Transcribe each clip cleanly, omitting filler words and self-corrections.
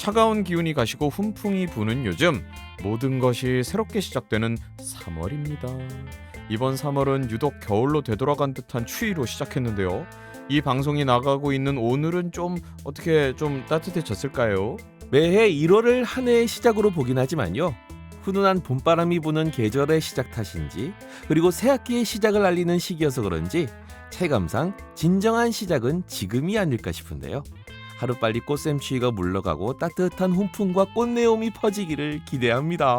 차가운 기운이 가시고 훈풍이 부는 요즘 모든 것이 새롭게 시작되는 3월입니다. 이번 3월은 유독 겨울로 되돌아간 듯한 추위로 시작했는데요. 이 방송이 나가고 있는 오늘은 좀 어떻게 좀 따뜻해졌을까요? 매해 1월을 한 해의 시작으로 보긴 하지만요. 훈훈한 봄바람이 부는 계절의 시작 탓인지 그리고 새학기의 시작을 알리는 시기여서 그런지 체감상 진정한 시작은 지금이 아닐까 싶은데요. 하루빨리 꽃샘추위가 물러가고 따뜻한 훈풍과 꽃내음이 퍼지기를 기대합니다.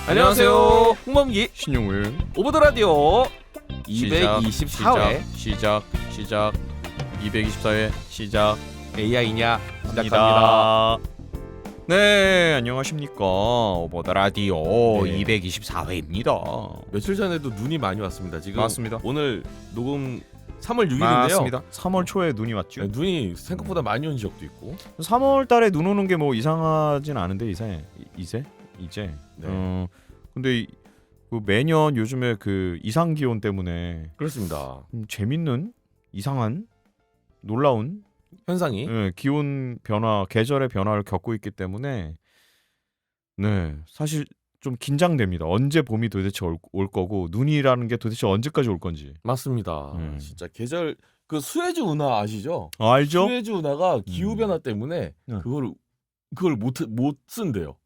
안녕하세요. 홍범기 신용을 오버더라디오 224회 시작 224회 시작 AI냐 시작합니다. 합니다. 네, 안녕하십니까. 오버더라디오 네. 224회입니다. 며칠 전에도 눈이 많이 왔습니다. 지금 맞습니다. 오늘 녹음 3월 6일인데요. 맞습니다. 3월 초에 눈이 왔죠. 눈이 생각보다 많이 온 지역도 있고. 3월 달에 눈 오는 게 뭐 이상하진 않은데 이제 네. 근데 그 매년 요즘에 그 이상 기온 때문에 그렇습니다. 재밌는 이상한 놀라운 현상이 기온 변화, 계절의 변화를 겪고 있기 때문에 네, 사실 좀 긴장됩니다. 언제 봄이 도대체 올 거고 눈이라는 게 도대체 언제까지 올 건지. 맞습니다. 진짜 계절 그 수에즈 운하 아시죠? 알죠? 수에즈 운하가 기후 변화 때문에 네. 그걸 못 쓴대요.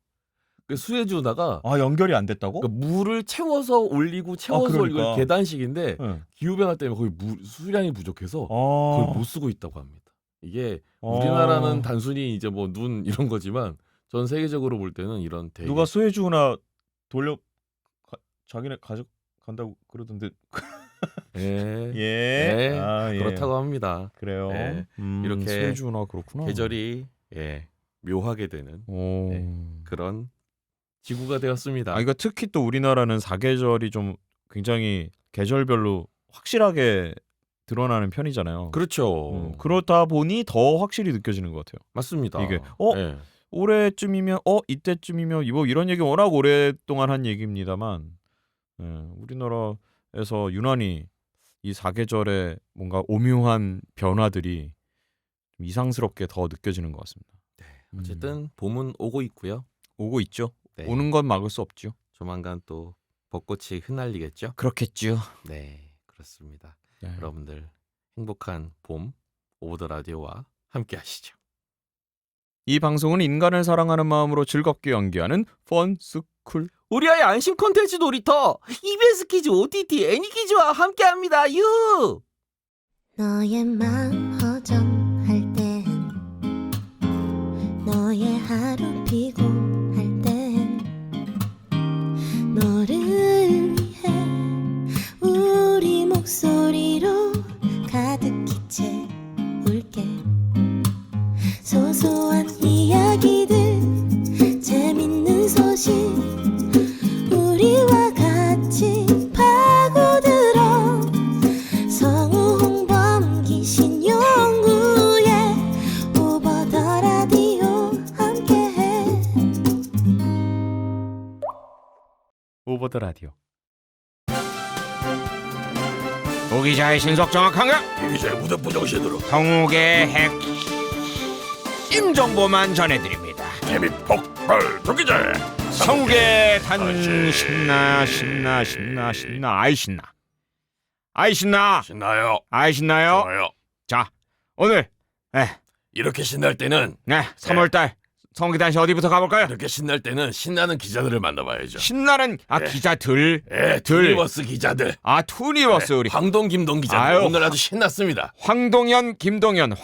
그 수에즈 운하가 연결이 안 됐다고? 그러니까 물을 채워서 올리고 채워서 그러니까. 올리고 계단식인데 네. 기후 변화 때문에 거의 수량이 부족해서 아. 그걸 못 쓰고 있다고 합니다. 이게 우리나라는 단순히 이제 뭐 눈 이런 거지만 전 세계적으로 볼 때는 이런 되게 누가 수혜주나 자기네 가져간다고 그러던데. 예. 예. 예. 그렇다고 합니다. 그래요. 예. 이렇게 수혜주나 그렇구나. 계절이 묘하게 되는 그런 지구가 되었습니다. 그러니까 특히 또 우리나라는 사계절이 좀 굉장히 계절별로 확실하게 드러나는 편이잖아요. 그렇죠. 그렇다 보니 더 확실히 느껴지는 것 같아요. 맞습니다. 이게 예. 올해쯤이면 이때쯤이면 뭐 이런 얘기 워낙 오랫동안 한 얘기입니다만 우리나라에서 유난히 이 사계절의 뭔가 오묘한 변화들이 좀 이상스럽게 더 느껴지는 것 같습니다. 어쨌든 봄은 오고 있고요. 오고 있죠. 네. 오는 건 막을 수 없죠. 조만간 또 벚꽃이 흩날리겠죠. 그렇겠죠. 네, 그렇습니다. 네. 여러분들 행복한 봄 오브 더 라디오와 함께 하시죠. 이 방송은 인간을 사랑하는 마음으로 즐겁게 연기하는 펀스쿨 우리 아이 안심 콘텐츠 놀이터 EBS 키즈 OTT 애니키즈와 함께합니다. 유. 너의 마음 허전할 땐 너의 하루 피곤할 땐 너를 위해 우리 목소리로 가득히 채울게. 소소한 이야기들 재밌는 소식 우리와 같이 파고들어 성우 홍범기 신용구의 오버 더 라디오 함께해. 오버 더 라디오. 오기자의 신속 정확한가? 이제 무대 부정신으로 성욱의 핵심 정보만 전해드립니다. 재미 폭발 도기자 성욱의 신나 아이 신나요. 좋아요. 자, 오늘 이렇게 신날 때는 3월달 성욱의 단신 어디부터 가볼까요? 이렇게 신날 때는 신나는 기자들을 만나봐야죠. 신나는 기자들. 투니버스 기자들. 투니버스 우리 황동 김동 기자들. 아유, 오늘 아주 신났습니다. 황동현, 김동현,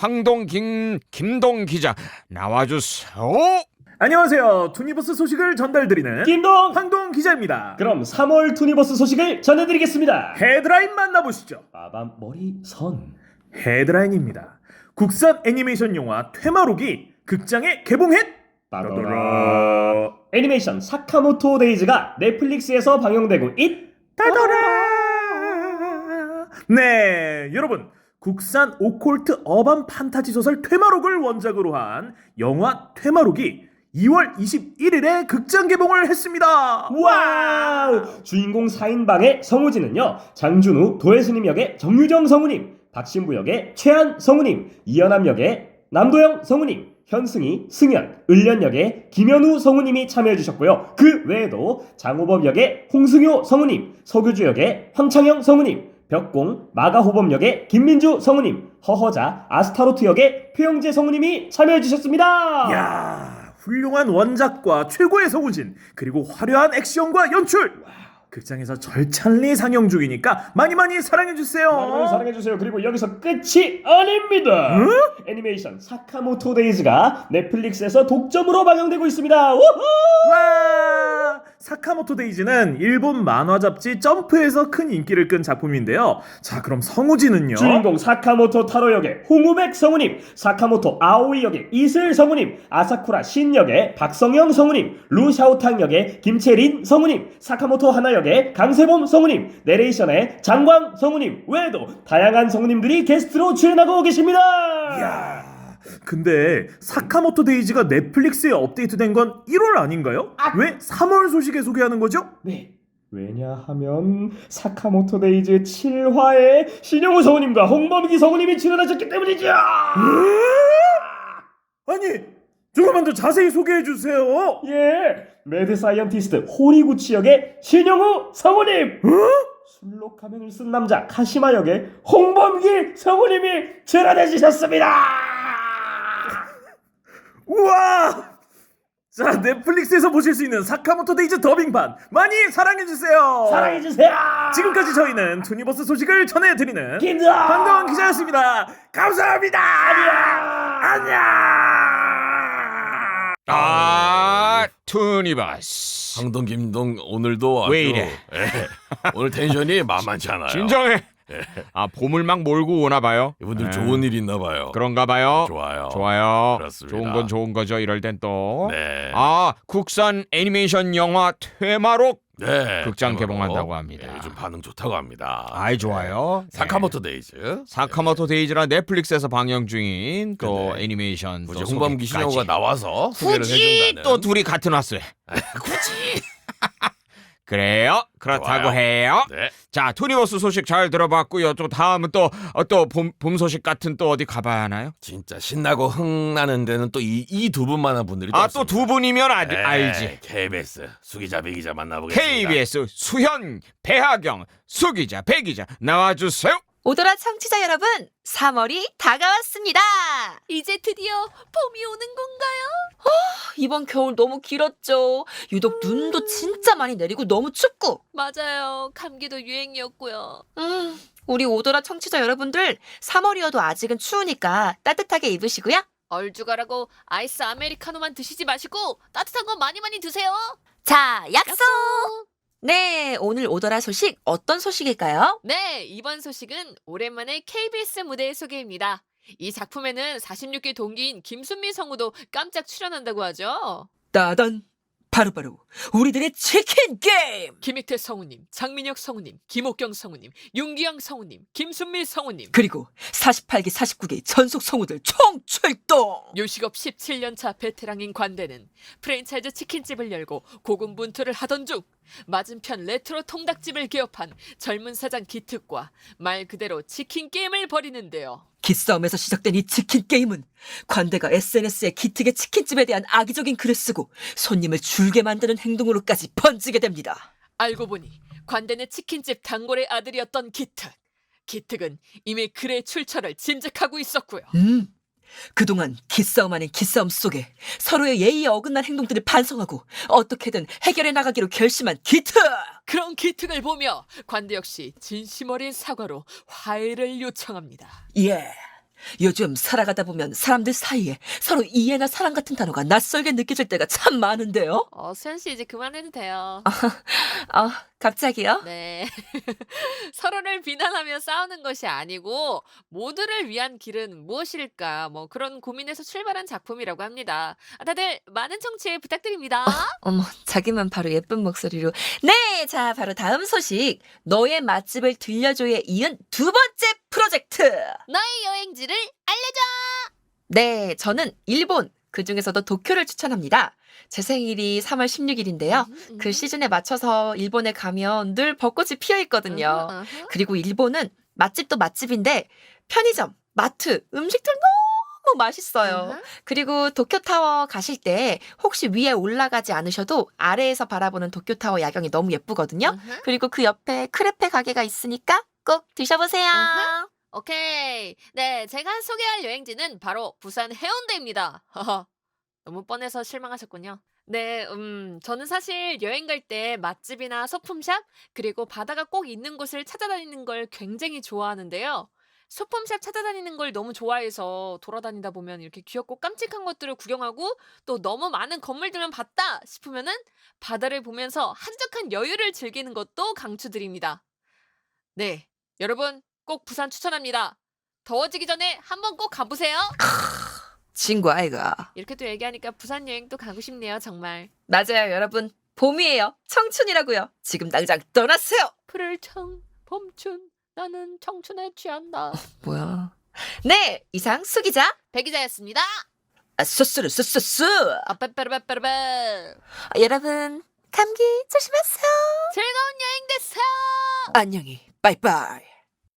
김동 기자 나와주세요. 안녕하세요. 투니버스 소식을 전달드리는 김동! 황동 기자입니다. 그럼 3월 투니버스 소식을 전해드리겠습니다. 헤드라인 만나보시죠. 빠밤 머리선. 헤드라인입니다. 국산 애니메이션 영화 퇴마록이 극장에 개봉했. 따더라. 애니메이션 사카모토 데이즈가 넷플릭스에서 방영되고 있. 따더라. 네, 여러분. 국산 오콜트 어반 판타지 소설 퇴마록을 원작으로 한 영화 퇴마록이 2월 21일에 극장 개봉을 했습니다. 와우! 주인공 4인방의 성우진은요, 장준우, 도혜스님 역의 정유정 성우님, 박신부 역의 최한 성우님, 이연암 역의 남도영 성우님, 현승희, 승연, 을련 역의 김현우 성우님이 참여해주셨고요. 그 외에도 장호범 역의 홍승효 성우님, 서규주 역의 황창영 성우님, 벽공, 마가호범 역의 김민주 성우님, 허허자, 아스타로트 역의 표영재 성우님이 참여해주셨습니다. 이야, 훌륭한 원작과 최고의 성우진, 그리고 화려한 액션과 연출. 극장에서 절찬리 상영 중이니까 많이 사랑해주세요. 많이 사랑해주세요. 그리고 여기서 끝이 아닙니다. 애니메이션 사카모토 데이즈가 넷플릭스에서 독점으로 방영되고 있습니다. 우후! 와! 사카모토 데이즈는 일본 만화 잡지 점프에서 큰 인기를 끈 작품인데요. 자, 그럼 성우진은요? 주인공 사카모토 타로 역의 홍우백 성우님, 사카모토 아오이 역의 이슬 성우님, 아사쿠라 신 역의 박성영 성우님, 루샤오탕 역의 김채린 성우님, 사카모토 하나 역의 강세범 성우님, 내레이션의 장광 성우님 외에도 다양한 성우님들이 게스트로 출연하고 계십니다. 이야, 근데 사카모토 데이즈가 넷플릭스에 업데이트된 건 1월 아닌가요? 왜 3월 소식에 소개하는 거죠? 네. 왜냐하면 사카모토 데이즈 7화에 신영우 성우님과 홍범기 성우님이 출연하셨기 때문이죠. 아니, 조금만 더 자세히 소개해 주세요. 예, 매드 사이언티스트 호리구치 역의 신영우 성우님, 술록 가면을 쓴 남자 카시마 역의 홍범기 성우님이 출연해 주셨습니다. 우와! 자, 넷플릭스에서 보실 수 있는 사카모토 데이즈 더빙판 많이 사랑해 주세요. 사랑해 주세요. 지금까지 저희는 투니버스 소식을 전해드리는 김정 황동원 기자였습니다. 감사합니다. 안녕. 투니버스 황동 김동 오늘도 아주 왜 이래? 예. 오늘 텐션이 만만치 않아요. 진정해. 봄을 막 몰고 오나 봐요. 이분들 좋은 일 있나 봐요. 그런가 봐요. 좋아요. 그렇습니다. 좋은 건 좋은 거죠. 이럴 땐 또. 네. 국산 애니메이션 영화 퇴마록 네. 극장 정말로. 개봉한다고 합니다. 예, 요즘 반응 좋다고 합니다. 아이 좋아요. 사카모토 데이즈. 사카모토 데이즈라 넷플릭스에서 방영 중인 또 네. 애니메이션 굳이 또 홍범기 소개까지. 신영우가 나와서 소개를 굳이 해준다는. 또 둘이 같은 화수에. 굳이. 그래요. 그렇다고 좋아요. 해요. 네. 자, 투니버스 소식 잘 들어봤고요. 또 다음은 또 봄 소식 같은 또 어디 가봐야 하나요? 진짜 신나고 흥나는 데는 또 이 두 분만한 분들이 또 두 분이면 알지. KBS 수기자 배기자 만나보겠습니다. KBS 수현, 배하경, 수기자, 배기자 나와주세요. 오더라 청취자 여러분, 3월이 다가왔습니다. 이제 드디어 봄이 오는 건가요? 이번 겨울 너무 길었죠. 유독 눈도 진짜 많이 내리고 너무 춥고. 맞아요. 감기도 유행이었고요. 우리 오더라 청취자 여러분들, 3월이어도 아직은 추우니까 따뜻하게 입으시고요. 얼죽아라고 아이스 아메리카노만 드시지 마시고 따뜻한 거 많이 드세요. 자, 약속! 네, 오늘 오더라 소식 어떤 소식일까요? 네, 이번 소식은 오랜만에 KBS 무대의 소개입니다. 이 작품에는 46기 동기인 김순미 성우도 깜짝 출연한다고 하죠. 따단! 바로바로 우리들의 치킨 게임! 김익태 성우님, 장민혁 성우님, 김옥경 성우님, 윤기영 성우님, 김순미 성우님. 그리고 48기, 49기 전속 성우들 총출동! 요식업 17년차 베테랑인 관대는 프랜차이즈 치킨집을 열고 고군분투를 하던 중 맞은편 레트로 통닭집을 개업한 젊은 사장 기특과 말 그대로 치킨 게임을 벌이는데요. 기싸움에서 시작된 이 치킨 게임은 관대가 SNS에 기특의 치킨집에 대한 악의적인 글을 쓰고 손님을 줄게 만드는 행동으로까지 번지게 됩니다. 알고 보니 관대는 치킨집 단골의 아들이었던 기특. 기특은 이미 글의 출처를 짐작하고 있었고요. 그동안 기싸움 아닌 기싸움 속에 서로의 예의에 어긋난 행동들을 반성하고 어떻게든 해결해 나가기로 결심한 기특! 그런 기특을 보며 관대 역시 진심 어린 사과로 화해를 요청합니다. 예. 요즘 살아가다 보면 사람들 사이에 서로 이해나 사랑 같은 단어가 낯설게 느껴질 때가 참 많은데요. 수현 씨 이제 그만해도 돼요. 갑자기요? 네. 서로를 비난하며 싸우는 것이 아니고 모두를 위한 길은 무엇일까? 뭐 그런 고민에서 출발한 작품이라고 합니다. 다들 많은 청취 부탁드립니다. 어머, 자기만 바로 예쁜 목소리로. 네, 자, 바로 다음 소식. 너의 맛집을 들려줘에 이은 두 번째 프로젝트. 너의 여행지를 알려줘. 네, 저는 일본, 그중에서도 도쿄를 추천합니다. 제 생일이 3월 16일인데요. 그 시즌에 맞춰서 일본에 가면 늘 벚꽃이 피어 있거든요. 그리고 일본은 맛집도 맛집인데 편의점, 마트, 음식들 너무 맛있어요. 그리고 도쿄타워 가실 때 혹시 위에 올라가지 않으셔도 아래에서 바라보는 도쿄타워 야경이 너무 예쁘거든요. 그리고 그 옆에 크레페 가게가 있으니까 꼭 드셔보세요. 오케이. 네, 제가 소개할 여행지는 바로 부산 해운대입니다. 너무 뻔해서 실망하셨군요. 네, 저는 사실 여행 갈 때 맛집이나 소품샵, 그리고 바다가 꼭 있는 곳을 찾아다니는 걸 굉장히 좋아하는데요. 소품샵 찾아다니는 걸 너무 좋아해서 돌아다니다 보면 이렇게 귀엽고 깜찍한 것들을 구경하고 또 너무 많은 건물들만 봤다 싶으면은 바다를 보면서 한적한 여유를 즐기는 것도 강추드립니다. 네, 여러분 꼭 부산 추천합니다. 더워지기 전에 한번 꼭 가보세요. 친구 아이가. 이렇게 또 얘기하니까 부산 여행 또 가고 싶네요, 정말. 맞아요, 여러분. 봄이에요. 청춘이라고요. 지금 당장 떠나세요. 푸를 청, 봄춘, 나는 청춘에 취한다. 뭐야? 네, 이상 수 기자. 배 기자였습니다. 쏘쏘르 쏘쏘쏘. 빠빠빠빠빠빠. 여러분, 감기 조심하세요. 즐거운 여행 되세요. 안녕히. 빠이빠이.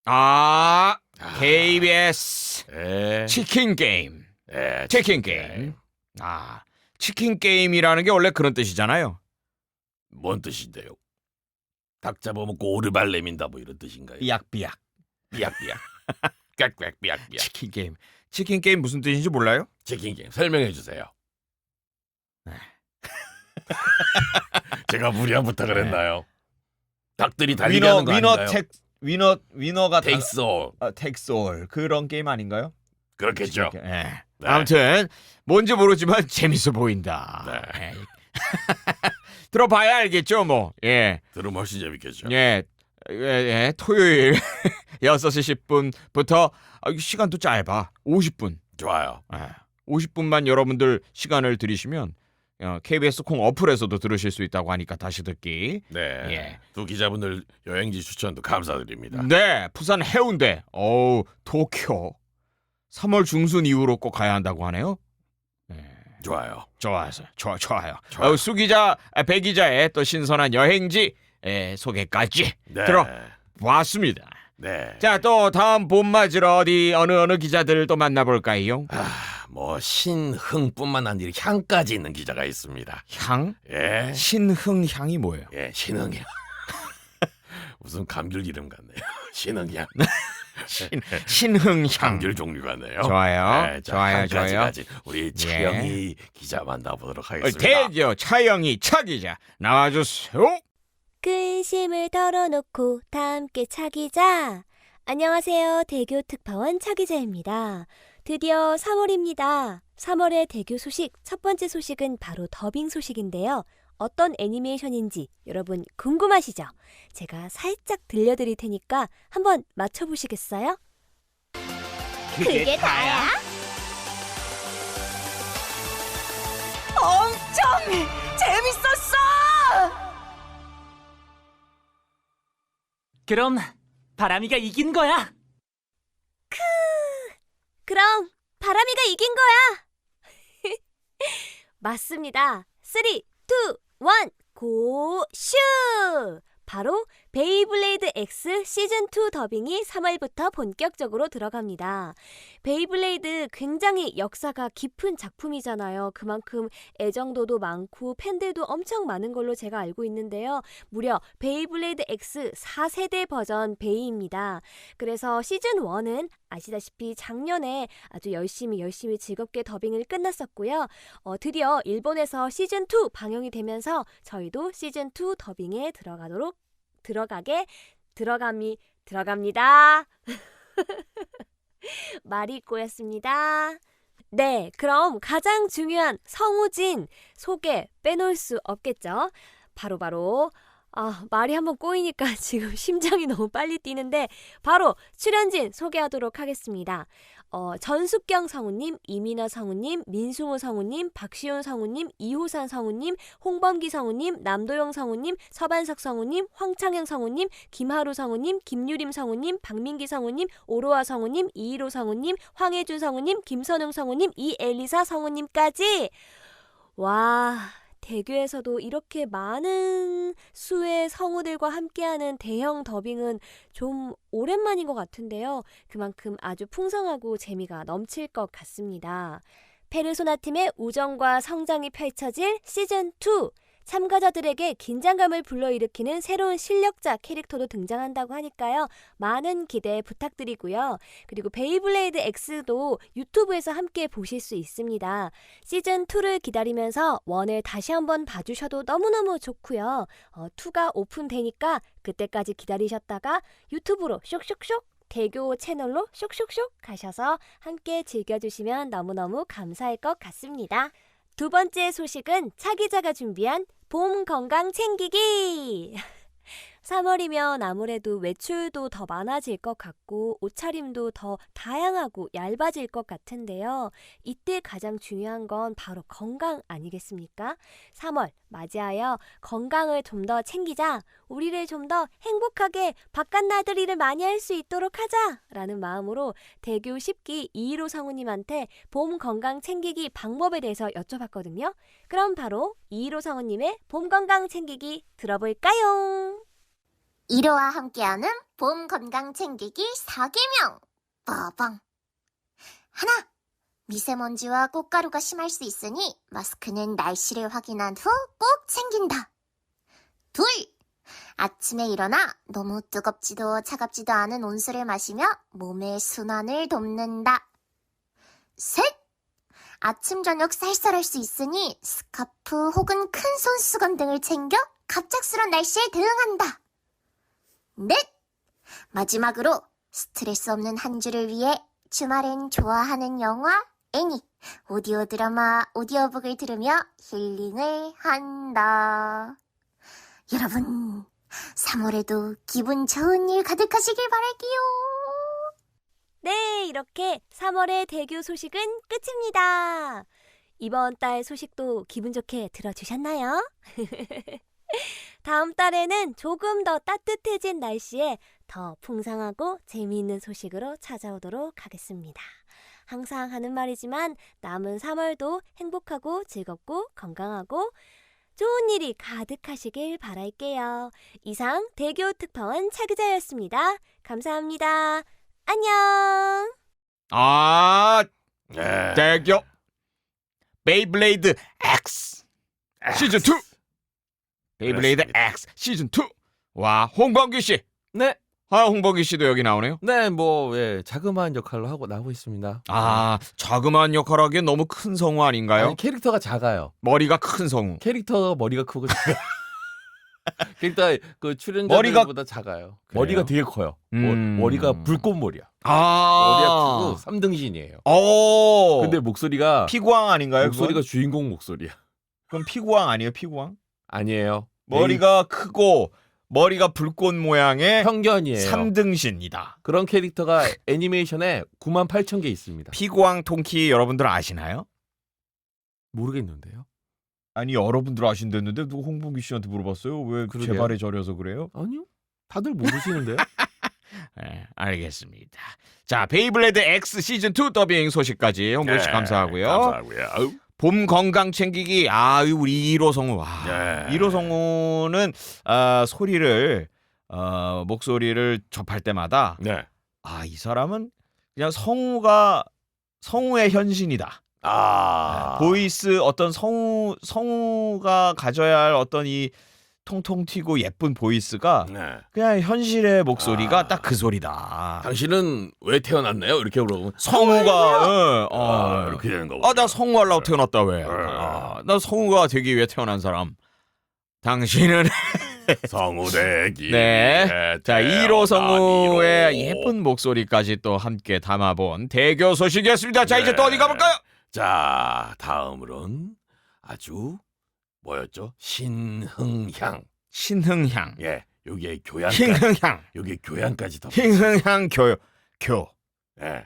아, KBS 에, 치킨 게임. 에, 치킨 게임. 아, 치킨 게임이라는 게 원래 그런 뜻이잖아요. 뭔 뜻인데요? 닭 잡아먹고 오르발 내민다 뭐 이런 뜻인가요? 삐약삐약. 삐약삐약. 꽥꽥 삐약삐약. 치킨 게임. 치킨 게임 무슨 뜻인지 몰라요? 치킨 게임 설명해 주세요. 네. 제가 무리한 부탁을 했나요? 닭들이 달리는 거 아닌가요? 위너가 테이크스 올. 텍스 올 그런 게임 아닌가요? 그렇겠죠. 예. 네. 아무튼 뭔지 모르지만 재밌어 보인다. 네. 예. 들어봐야 알겠죠, 뭐. 예. 들으면 훨씬 재밌겠죠. 예. 토요일 6시 10분부터 시간도 짧아. 50분. 좋아요. 50분만 여러분들 시간을 들이시면 KBS 콩 어플에서도 들으실 수 있다고 하니까 다시 듣기. 네. 예. 두 기자분들 여행지 추천도 감사드립니다. 네, 부산 해운대. 도쿄. 3월 중순 이후로 꼭 가야 한다고 하네요. 네. 좋아요. 좋아요. 좋아요. 수 기자, 배 기자의 또 신선한 여행지 소개까지 네. 들어봤습니다. 네. 자, 또 다음 봄 맞으러 어느 기자들 또 만나볼까요? 뭐 신흥뿐만 아니라 향까지 있는 기자가 있습니다. 향? 예. 신흥향이 뭐예요? 예, 신흥향. 무슨 감귤 이름 같네요. 신흥향. 신흥향. 감귤 종류 같네요. 좋아요. 네, 자, 좋아요. 향까지 좋아요. 가진 우리 차영희 기자 만나보도록 하겠습니다. 대죠. 차영희 차 기자 나와주세요. 근심을 털어놓고 다 함께 차기자. 안녕하세요. 대교 특파원 차기자입니다. 드디어 3월입니다. 3월의 대교 소식, 첫 번째 소식은 바로 더빙 소식인데요. 어떤 애니메이션인지 여러분 궁금하시죠? 제가 살짝 들려드릴 테니까 한번 맞춰보시겠어요? 그게 다야? 엄청 재밌었어! 그럼 바람이가 이긴 거야. 그럼 바람이가 이긴 거야! 맞습니다. 3, 2, 1, 고, 슈! 바로 베이블레이드 X 시즌2 더빙이 3월부터 본격적으로 들어갑니다. 베이블레이드 굉장히 역사가 깊은 작품이잖아요. 그만큼 애정도도 많고 팬들도 엄청 많은 걸로 제가 알고 있는데요. 무려 베이블레이드 X 4세대 버전 베이입니다. 그래서 시즌1은 아시다시피 작년에 아주 열심히 즐겁게 더빙을 끝났었고요. 드디어 일본에서 시즌2 방영이 되면서 저희도 시즌2 더빙에 들어갑니다. 말이 꼬였습니다. 네, 그럼 가장 중요한 성우진 소개 빼놓을 수 없겠죠. 바로 말이 한번 꼬이니까 지금 심장이 너무 빨리 뛰는데 바로 출연진 소개하도록 하겠습니다. 전숙경 성우님, 이민아 성우님, 민승우 성우님, 박시훈 성우님, 이호산 성우님, 홍범기 성우님, 남도영 성우님, 서반석 성우님, 황창영 성우님, 김하루 성우님, 김유림 성우님, 박민기 성우님, 오로아 성우님, 이일호 성우님, 황혜준 성우님, 김선웅 성우님, 이엘리사 성우님까지. 와, 대교에서도 이렇게 많은 수의 성우들과 함께하는 대형 더빙은 좀 오랜만인 것 같은데요. 그만큼 아주 풍성하고 재미가 넘칠 것 같습니다. 페르소나 팀의 우정과 성장이 펼쳐질 시즌2. 참가자들에게 긴장감을 불러일으키는 새로운 실력자 캐릭터도 등장한다고 하니까요. 많은 기대 부탁드리고요. 그리고 베이블레이드 X도 유튜브에서 함께 보실 수 있습니다. 시즌2를 기다리면서 1을 다시 한번 봐주셔도 너무너무 좋고요. 2가 오픈되니까 그때까지 기다리셨다가 유튜브로 쇽쇽쇽 대교 채널로 쇽쇽쇽 가셔서 함께 즐겨주시면 너무너무 감사할 것 같습니다. 두 번째 소식은 차 기자가 준비한 봄 건강 챙기기! 3월이면 아무래도 외출도 더 많아질 것 같고 옷차림도 더 다양하고 얇아질 것 같은데요. 이때 가장 중요한 건 바로 건강 아니겠습니까? 3월 맞이하여 건강을 좀 더 챙기자, 우리를 좀 더 행복하게 바깥 나들이를 많이 할 수 있도록 하자 라는 마음으로 대교 10기 이일호 성우님한테 봄 건강 챙기기 방법에 대해서 여쭤봤거든요. 그럼 바로 이일호 성우님의 봄 건강 챙기기 들어볼까요? 1호와 함께하는 봄 건강 챙기기 4계명. 빠방. 하나, 미세먼지와 꽃가루가 심할 수 있으니 마스크는 날씨를 확인한 후 꼭 챙긴다. 둘, 아침에 일어나 너무 뜨겁지도 차갑지도 않은 온수를 마시며 몸의 순환을 돕는다. 셋, 아침 저녁 쌀쌀할 수 있으니 스카프 혹은 큰 손수건 등을 챙겨 갑작스런 날씨에 대응한다. 넷! 마지막으로 스트레스 없는 한 주를 위해 주말엔 좋아하는 영화, 애니, 오디오 드라마, 오디오북을 들으며 힐링을 한다. 여러분, 3월에도 기분 좋은 일 가득하시길 바랄게요. 네, 이렇게 3월의 대교 소식은 끝입니다. 이번 달 소식도 기분 좋게 들어주셨나요? 다음 달에는 조금 더 따뜻해진 날씨에 더 풍성하고 재미있는 소식으로 찾아오도록 하겠습니다. 항상 하는 말이지만 남은 3월도 행복하고 즐겁고 건강하고 좋은 일이 가득하시길 바랄게요. 이상 대교 특파원 차기자였습니다. 감사합니다. 안녕. 대교 베이블레이드 X 시즌 2. 베이블레이드 X 시즌 2. 와, 홍범기 씨. 네, 홍범기 씨도 여기 나오네요. 네, 자그마한 역할로 하고 나오고 있습니다. 자그마한 역할 하기엔 너무 큰 성우 아닌가요? 아니, 캐릭터가 작아요. 머리가 큰 성우. 캐릭터 머리가 크고 작아요. 캐릭터 그 머리가 출연자들보다 작아요. 그래요? 머리가 되게 커요. 머리가 불꽃머리야. 머리가 크고 3등신이에요. 오. 근데 목소리가 피구왕 아닌가요? 목소리가 그건? 주인공 목소리야. 그럼 피구왕 아니에요? 피구왕? 아니에요. 머리가 크고 머리가 불꽃 모양의 편견이에요. 3등신이다. 그런 캐릭터가 애니메이션에 98,000개 있습니다. 피구왕 통키 여러분들 아시나요? 모르겠는데요. 아니, 여러분들 아신댔는데 누가 홍범기 씨한테 물어봤어요? 왜 그러게요. 제 발에 절여서 그래요? 아니요. 다들 모르시는데요? 네, 알겠습니다. 자, 베이블레이드 X 시즌 2 더빙 소식까지 홍범기 씨 감사하고요. 감사하고요. 봄 건강 챙기기. 우리 1호 성우. 1호 성우는 소리를 목소리를 접할 때마다 네. 이 사람은 그냥 성우의 현신이다. 보이스 어떤 성우가 가져야 할 어떤 이 통통 튀고 예쁜 보이스가 네. 그냥 현실의 목소리가 딱 그 소리다. 당신은 왜 태어났나요? 이렇게 물어보면 성우가 이렇게 되는 거고. 나 성우하려고 태어났다 왜? 나 성우가 되기 위해 태어난 사람. 당신은 성우되기. 네. 자, 1호 성우의 예쁜 목소리까지 또 함께 담아본 대교 소식이었습니다. 자, 이제 또 어디 가볼까요? 자, 다음으로는 아주 뭐였죠? 신흥향. 신흥향, 예, 여기에 교양, 흰흥향, 여기 교양까지 더. 흰흥향 교. 예,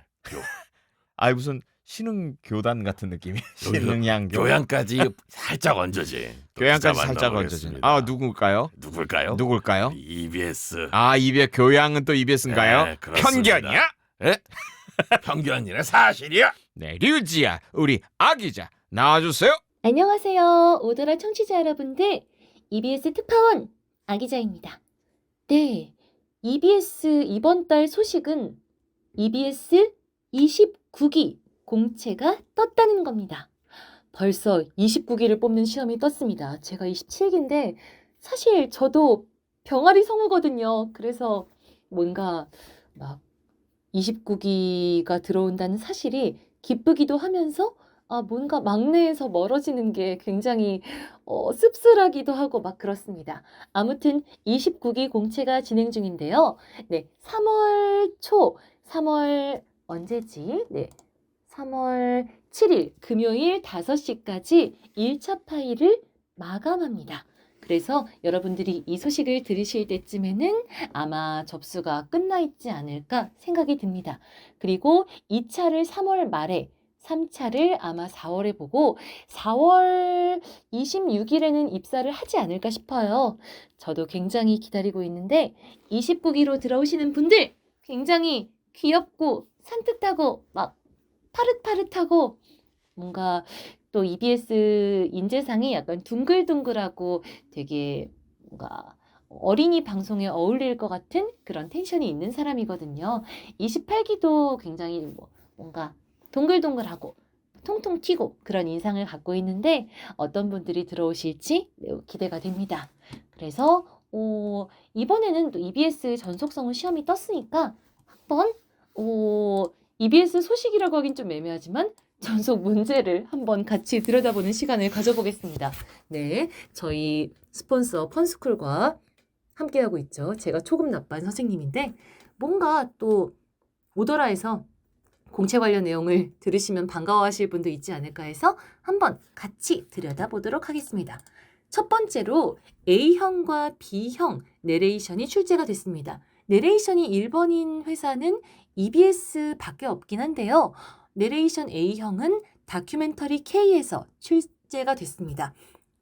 아 무슨 신흥교단 같은 느낌이. 신흥향 교. 교양까지 살짝 얹어지. 또 교양까지 기자 살짝 만나보겠습니다. 얹어지는. 아 누굴까요? 누굴까요? 누굴까요? EBS. 아 입에 교양은 또 EBS인가요? 네, 그렇습니다. 편견이야? 예? 편견이라 사실이야. 네, 류지야, 우리 아기자 나와주세요. 안녕하세요. 오더라 청취자 여러분들. EBS 특파원 아기자입니다. 네, EBS 이번 달 소식은 EBS 29기 공채가 떴다는 겁니다. 벌써 29기를 뽑는 시험이 떴습니다. 제가 27기인데 사실 저도 병아리 성우거든요. 그래서 뭔가 막 29기가 들어온다는 사실이 기쁘기도 하면서 뭔가 막내에서 멀어지는 게 굉장히 씁쓸하기도 하고 막 그렇습니다. 아무튼 29기 공채가 진행 중인데요. 네, 3월 언제지? 네, 3월 7일 금요일 5시까지 1차 파일을 마감합니다. 그래서 여러분들이 이 소식을 들으실 때쯤에는 아마 접수가 끝나 있지 않을까 생각이 듭니다. 그리고 2차를 3월 말에 3차를 아마 4월에 보고 4월 26일에는 입사를 하지 않을까 싶어요. 저도 굉장히 기다리고 있는데 29기로 들어오시는 분들 굉장히 귀엽고 산뜻하고 막 파릇파릇하고 뭔가 또 EBS 인재상이 약간 둥글둥글하고 되게 뭔가 어린이 방송에 어울릴 것 같은 그런 텐션이 있는 사람이거든요. 28기도 굉장히 뭔가 동글동글하고 통통 튀고 그런 인상을 갖고 있는데 어떤 분들이 들어오실지 매우 기대가 됩니다. 그래서 이번에는 또 EBS 전속성우 시험이 떴으니까 한번 EBS 소식이라고 하긴 좀 애매하지만 전속 문제를 한번 같이 들여다보는 시간을 가져보겠습니다. 네, 저희 스폰서 펀스쿨과 함께하고 있죠. 제가 초급 나빠한 선생님인데 뭔가 또 오더라에서 공채 관련 내용을 들으시면 반가워하실 분도 있지 않을까 해서 한번 같이 들여다보도록 하겠습니다. 첫 번째로 A형과 B형 내레이션이 출제가 됐습니다. 내레이션이 1번인 회사는 EBS 밖에 없긴 한데요. 내레이션 A형은 다큐멘터리 K에서 출제가 됐습니다.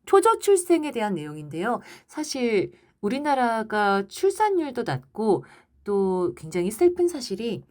초저 출생에 대한 내용인데요. 사실 우리나라가 출산율도 낮고 또 굉장히 슬픈 사실이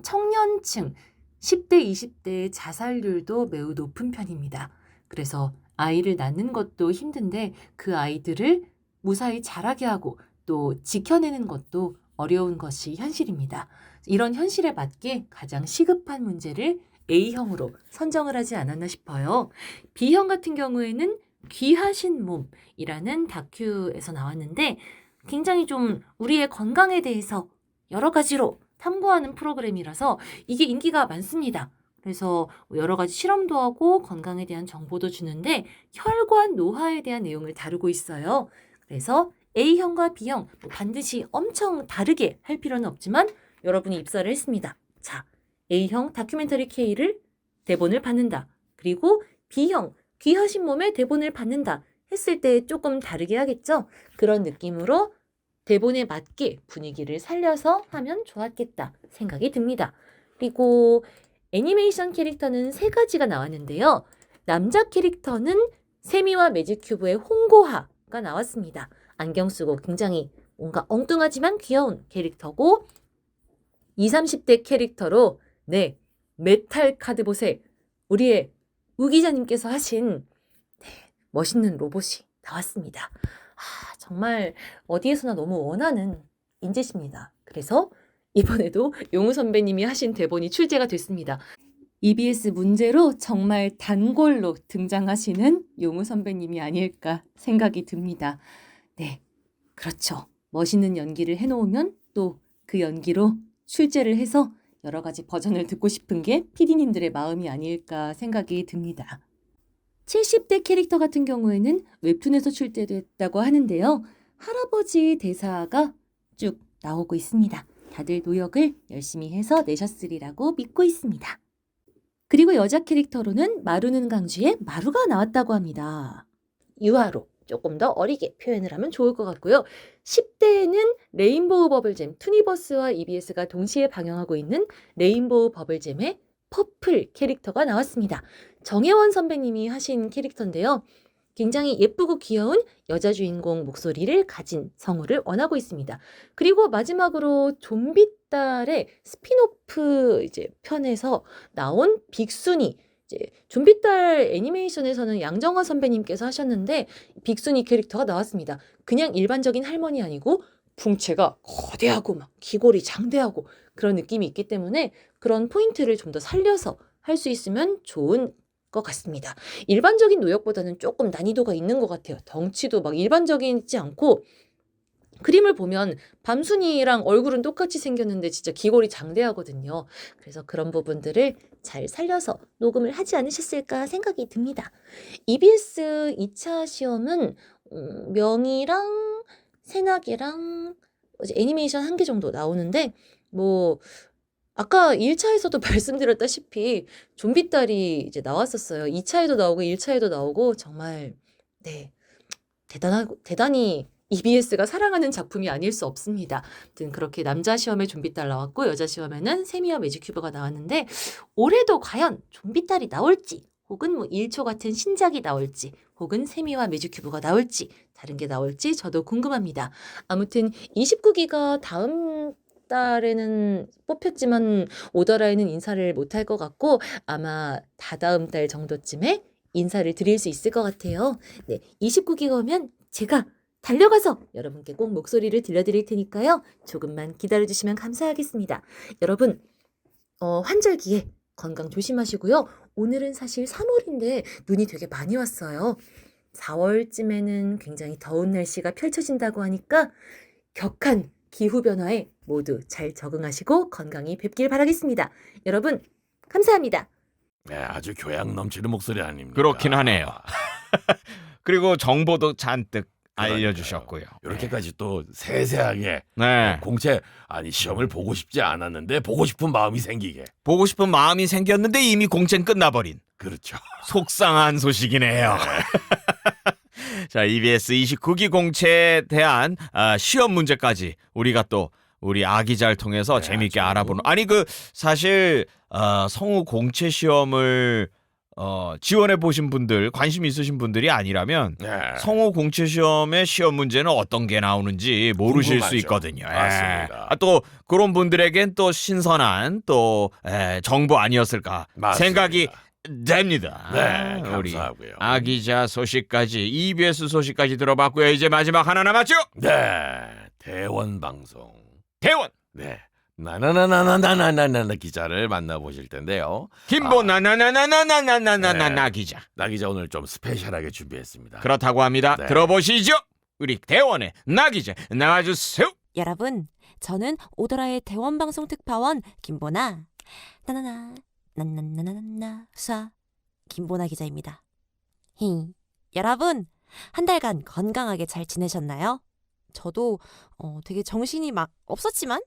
청년층 10대, 20대의 자살률도 매우 높은 편입니다. 그래서 아이를 낳는 것도 힘든데 그 아이들을 무사히 자라게 하고 또 지켜내는 것도 어려운 것이 현실입니다. 이런 현실에 맞게 가장 시급한 문제를 A형으로 선정을 하지 않았나 싶어요. B형 같은 경우에는 귀하신 몸이라는 다큐에서 나왔는데 굉장히 좀 우리의 건강에 대해서 여러 가지로 탐구하는 프로그램이라서 이게 인기가 많습니다. 그래서 여러 가지 실험도 하고 건강에 대한 정보도 주는데 혈관 노화에 대한 내용을 다루고 있어요. 그래서 A형과 B형 반드시 엄청 다르게 할 필요는 없지만 여러분이 입사를 했습니다. 자, A형 다큐멘터리 K를 대본을 받는다. 그리고 B형 귀하신 몸에 대본을 받는다 했을 때 조금 다르게 하겠죠? 그런 느낌으로 대본에 맞게 분위기를 살려서 하면 좋았겠다 생각이 듭니다. 그리고 애니메이션 캐릭터는 3가지가 나왔는데요. 남자 캐릭터는 세미와 매직큐브의 홍고하가 나왔습니다. 안경 쓰고 굉장히 뭔가 엉뚱하지만 귀여운 캐릭터고 20, 30대 캐릭터로 네, 메탈 카드 보세 우리의 우 기자님께서 하신 멋있는 로봇이 나왔습니다. 정말 어디에서나 너무 원하는 인재십니다. 그래서 이번에도 용우 선배님이 하신 대본이 출제가 됐습니다. EBS 문제로 정말 단골로 등장하시는 용우 선배님이 아닐까 생각이 듭니다. 네, 그렇죠. 멋있는 연기를 해놓으면 또 그 연기로 출제를 해서 여러 가지 버전을 듣고 싶은 게 PD님들의 마음이 아닐까 생각이 듭니다. 70대 캐릭터 같은 경우에는 웹툰에서 출제됐다고 하는데요. 할아버지 대사가 쭉 나오고 있습니다. 다들 노력을 열심히 해서 내셨으리라고 믿고 있습니다. 그리고 여자 캐릭터로는 마루는 강쥐의 마루가 나왔다고 합니다. 유아로 조금 더 어리게 표현을 하면 좋을 것 같고요. 10대에는 레인보우 버블잼, 투니버스와 EBS가 동시에 방영하고 있는 레인보우 버블잼의 퍼플 캐릭터가 나왔습니다. 정혜원 선배님이 하신 캐릭터인데요. 굉장히 예쁘고 귀여운 여자 주인공 목소리를 가진 성우를 원하고 있습니다. 그리고 마지막으로 좀비딸의 스피노프 이제 편에서 나온 빅순이, 이제 좀비딸 애니메이션에서는 양정화 선배님께서 하셨는데 빅순이 캐릭터가 나왔습니다. 그냥 일반적인 할머니 아니고 풍채가 거대하고 막 귀골이 장대하고 그런 느낌이 있기 때문에 그런 포인트를 좀 더 살려서 할 수 있으면 좋은 것 같습니다. 일반적인 노역보다는 조금 난이도가 있는 것 같아요. 덩치도 막 일반적이지 않고 그림을 보면 밤순이랑 얼굴은 똑같이 생겼는데 진짜 귀골이 장대하거든요. 그래서 그런 부분들을 잘 살려서 녹음을 하지 않으셨을까 생각이 듭니다. EBS 2차 시험은 명이랑 새나개랑 애니메이션 1개 정도 나오는데 뭐 아까 1차에서도 말씀드렸다시피 좀비딸이 이제 나왔었어요. 2차에도 나오고 1차에도 나오고 정말 네 대단히 EBS가 사랑하는 작품이 아닐 수 없습니다. 아무튼 그렇게 남자 시험에 좀비딸 나왔고 여자 시험에는 세미와 매직큐브가 나왔는데 올해도 과연 좀비딸이 나올지 혹은 뭐 1초 같은 신작이 나올지 혹은 세미와 매직큐브가 나올지 다른 게 나올지 저도 궁금합니다. 아무튼 29기가 다음 달에는 뽑혔지만 오더라에는 인사를 못할 것 같고 아마 다다음 달 정도쯤에 인사를 드릴 수 있을 것 같아요. 네, 29기가 오면 제가 달려가서 여러분께 꼭 목소리를 들려드릴 테니까요. 조금만 기다려주시면 감사하겠습니다. 여러분 환절기에 건강 조심하시고요. 오늘은 사실 3월인데 눈이 되게 많이 왔어요. 4월쯤에는 굉장히 더운 날씨가 펼쳐진다고 하니까 격한 기후변화에 모두 잘 적응하시고 건강히 뵙길 바라겠습니다. 여러분 감사합니다. 네, 아주 교양 넘치는 목소리 아닙니까? 그렇긴 하네요. 그리고 정보도 잔뜩 알려주셨고요. 이렇게까지 또 세세하게 네. 공채 아니 시험을 보고 싶지 않았는데 보고 싶은 마음이 생기게. 보고 싶은 마음이 생겼는데 이미 공채는 끝나버린 그렇죠. 속상한 소식이네요. 자, EBS 29기 공채에 대한 시험 문제까지 우리가 또 우리 아기자를 통해서 재미있게 알아보는. 아니 그 사실 성우 공채 시험을 지원해 보신 분들, 관심 있으신 분들이 아니라면 성우 공채 시험의 시험 문제는 어떤 게 나오는지 모르실 궁금하죠. 수 있거든요. 맞습니다. 또 그런 분들에겐 또 신선한 또 정보 아니었을까 맞습니다. 생각이 됩니다. 네, 우리 감사하고요. 아기자 소식까지 EBS 소식까지 들어봤고요. 이제 마지막 하나 남았죠? 네, 대원 방송. 대원 네, 나나나나나나나나 기자를 만나보실 텐데요. 김보 나나나나나나나나나 기자. 나 기자 오늘 좀 스페셜하게 준비했습니다. 그렇다고 합니다. 네. 들어보시죠. 우리 대원의 나 기자 나와주세요. 여러분, 저는 오더라의 대원방송 특파원 김보나 나나나 나나나나나 사 김보나 기자입니다. 여러분, 한 달간 건강하게 잘 지내셨나요? 저도 되게 정신이 없었지만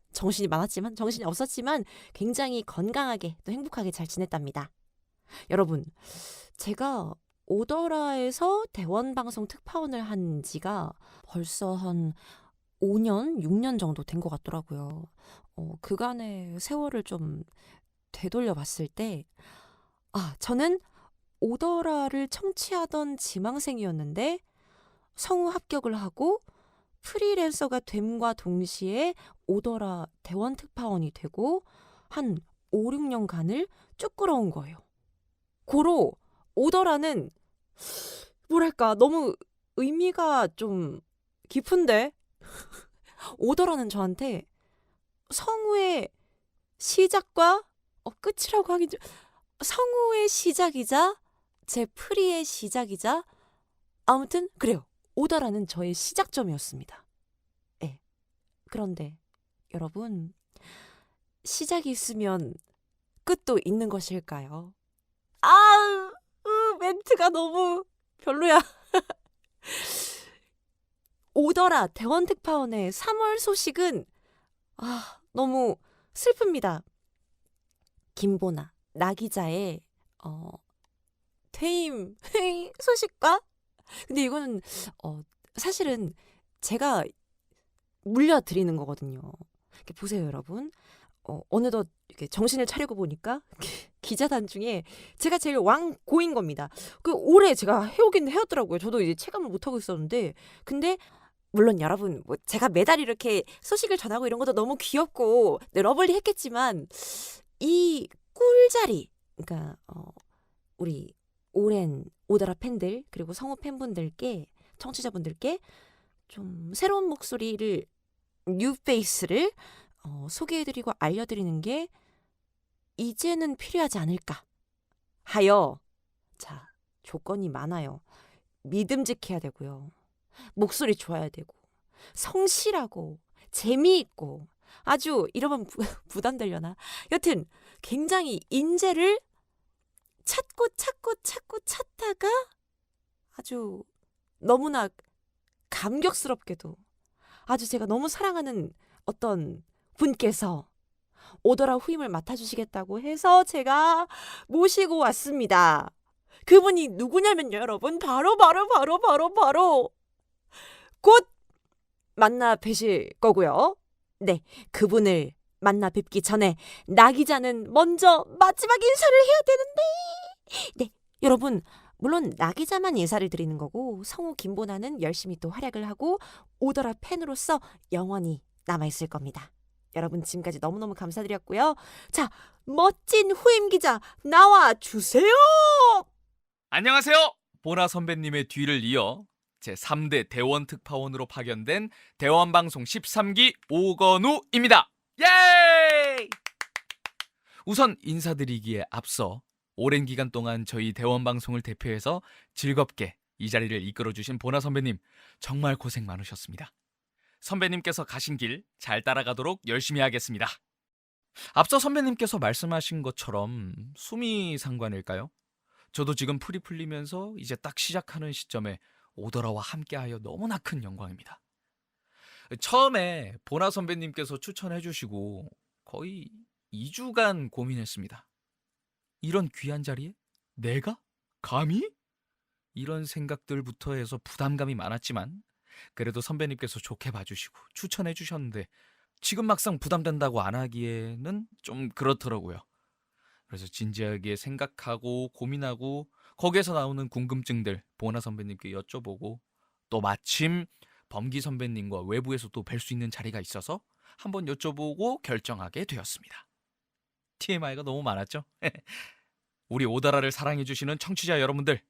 굉장히 건강하게 또 행복하게 잘 지냈답니다. 여러분, 제가 오더라에서 대원방송 특파원을 한 지가 벌써 한 5년, 6년 정도 된 것 같더라고요. 그간의 세월을 좀 되돌려 봤을 때 저는 오더라를 청취하던 지망생이었는데 성우 합격을 하고 프리랜서가 됨과 동시에 오더라 대원 특파원이 되고 한 5, 6년간을 쭉 끌어온 거예요. 고로 오더라는 뭐랄까 너무 의미가 좀 깊은데 오더라는 저한테 성우의 시작과 끝이라고 하긴 좀 성우의 시작이자 제 프리의 시작이자 아무튼 그래요. 오더라는 저의 시작점이었습니다. 네. 그런데 여러분, 시작이 있으면 끝도 있는 것일까요? 멘트가 너무 별로야. 오더라 대원 특파원의 3월 소식은 너무 슬픕니다. 김보나 나 기자의 퇴임 소식과 근데 이거는 사실은 제가 물려드리는 거거든요. 이렇게 보세요, 여러분. 어느덧 이렇게 정신을 차리고 보니까 기자단 중에 제가 제일 왕고인 겁니다. 그 올해 제가 해오긴 해왔더라고요. 저도 이제 체감을 못 하고 있었는데, 근데 물론 여러분 뭐 제가 매달 이렇게 소식을 전하고 이런 것도 너무 귀엽고 네, 러블리했겠지만 이 꿀자리, 그러니까 우리 오랜 오더라 팬들 그리고 성우 팬분들께 청취자분들께 좀 새로운 목소리를 뉴페이스를 소개해드리고 알려드리는 게 이제는 필요하지 않을까 하여 자 조건이 많아요. 믿음직해야 되고요. 목소리 좋아야 되고 성실하고 재미있고 아주 이러면 부담되려나? 여튼 굉장히 인재를 찾고 찾다가 아주 너무나 감격스럽게도 아주 제가 너무 사랑하는 어떤 분께서 오더라 후임을 맡아주시겠다고 해서 제가 모시고 왔습니다. 그분이 누구냐면요, 여러분. 바로 곧 만나 뵈실 거고요. 네, 그분을 만나 뵙기 전에 나 기자는 먼저 마지막 인사를 해야 되는데, 네, 여러분 물론 나 기자만 인사를 드리는 거고 성우 김보나는 열심히 또 활약을 하고 오더라 팬으로서 영원히 남아있을 겁니다. 여러분 지금까지 너무너무 감사드렸고요. 자, 멋진 후임 기자 나와 주세요. 안녕하세요. 보나 선배님의 뒤를 이어 제3대 대원 특파원으로 파견된 대원방송 13기 오건우입니다. 예! 우선 인사드리기에 앞서 오랜 기간 동안 저희 대원방송을 대표해서 즐겁게 이 자리를 이끌어주신 보나 선배님 정말 고생 많으셨습니다. 선배님께서 가신 길 잘 따라가도록 열심히 하겠습니다. 앞서 선배님께서 말씀하신 것처럼 숨이 상관일까요? 저도 지금 풀이 풀리면서 이제 딱 시작하는 시점에 오더라와 함께하여 너무나 큰 영광입니다. 처음에 보나 선배님께서 추천해 주시고 거의 2주간 고민했습니다. 이런 귀한 자리에 내가? 감히? 이런 생각들부터 해서 부담감이 많았지만 그래도 선배님께서 좋게 봐주시고 추천해 주셨는데 지금 막상 부담된다고 안 하기에는 좀 그렇더라고요. 그래서 진지하게 생각하고 고민하고 거기에서 나오는 궁금증들 보나 선배님께 여쭤보고 또 마침 범기 선배님과 외부에서 또 뵐 수 있는 자리가 있어서 한번 여쭤보고 결정하게 되었습니다. TMI가 너무 많았죠? 우리 오더라를 사랑해주시는 청취자 여러분들,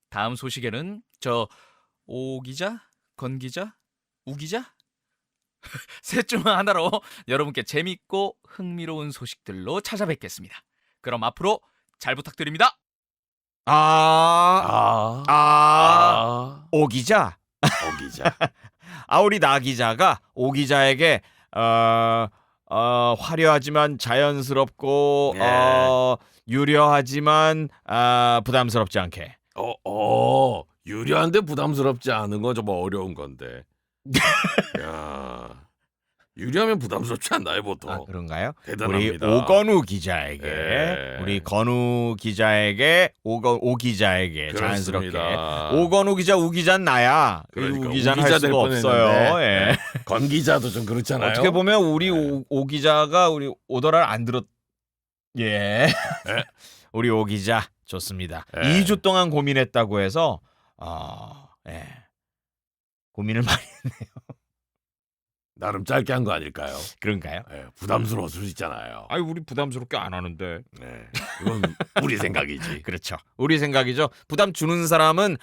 다음 소식에는 저 오기자, 건기자, 우기자? 셋 중 하나로 여러분께 재밌고 흥미로운 소식들로 찾아뵙겠습니다. 그럼 앞으로 잘 부탁드립니다. 오 기자. 우리 나 기자가 오 기자에게 화려하지만 자연스럽고 유려하지만 부담스럽지 않게. 유려한데 부담스럽지 않은 건 좀 어려운 건데. 야, 유리하면 부담스럽지 않나요 보통? 그런가요? 대단합니다. 우리 오건우 기자에게, 우리 건우 기자에게, 오 기자에게 자연스럽게. 오건우 기자, 우 기자는 나야. 그러니까 우 기자는 할 수가 없어요. 예. 건 기자도 좀 그렇잖아요. 어떻게 보면 우리 오 기자가 우리 오더라를 안 들었. 예. 우리 오 기자 좋습니다. 2주 동안 고민했다고 해서 고민을 많이 했네요. 나름 짧게 한 거 아닐까요? 그런가요? 부담스러울 수 있잖아요. 우리 부담스럽게 안 하는데. 이건 우리 생각이지. 그렇죠. 우리 생각이죠. 부담 주는 사람은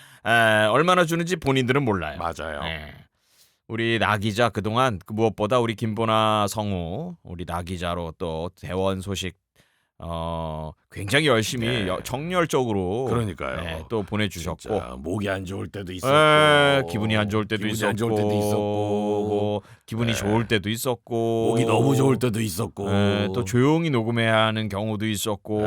얼마나 주는지 본인들은 몰라요. 맞아요. 우리 나 기자 그동안 무엇보다 우리 김보나 성우, 우리 나 기자로 또 대원 소식 굉장히 열심히 정열적으로 그러니까요. 또 보내주셨고 목이 안 좋을 때도 있었고 기분이 안 좋을 때도 있었고 기분이 좋을 때도 있었고 목이 너무 좋을 때도 있었고 또 조용히 녹음해야 하는 경우도 있었고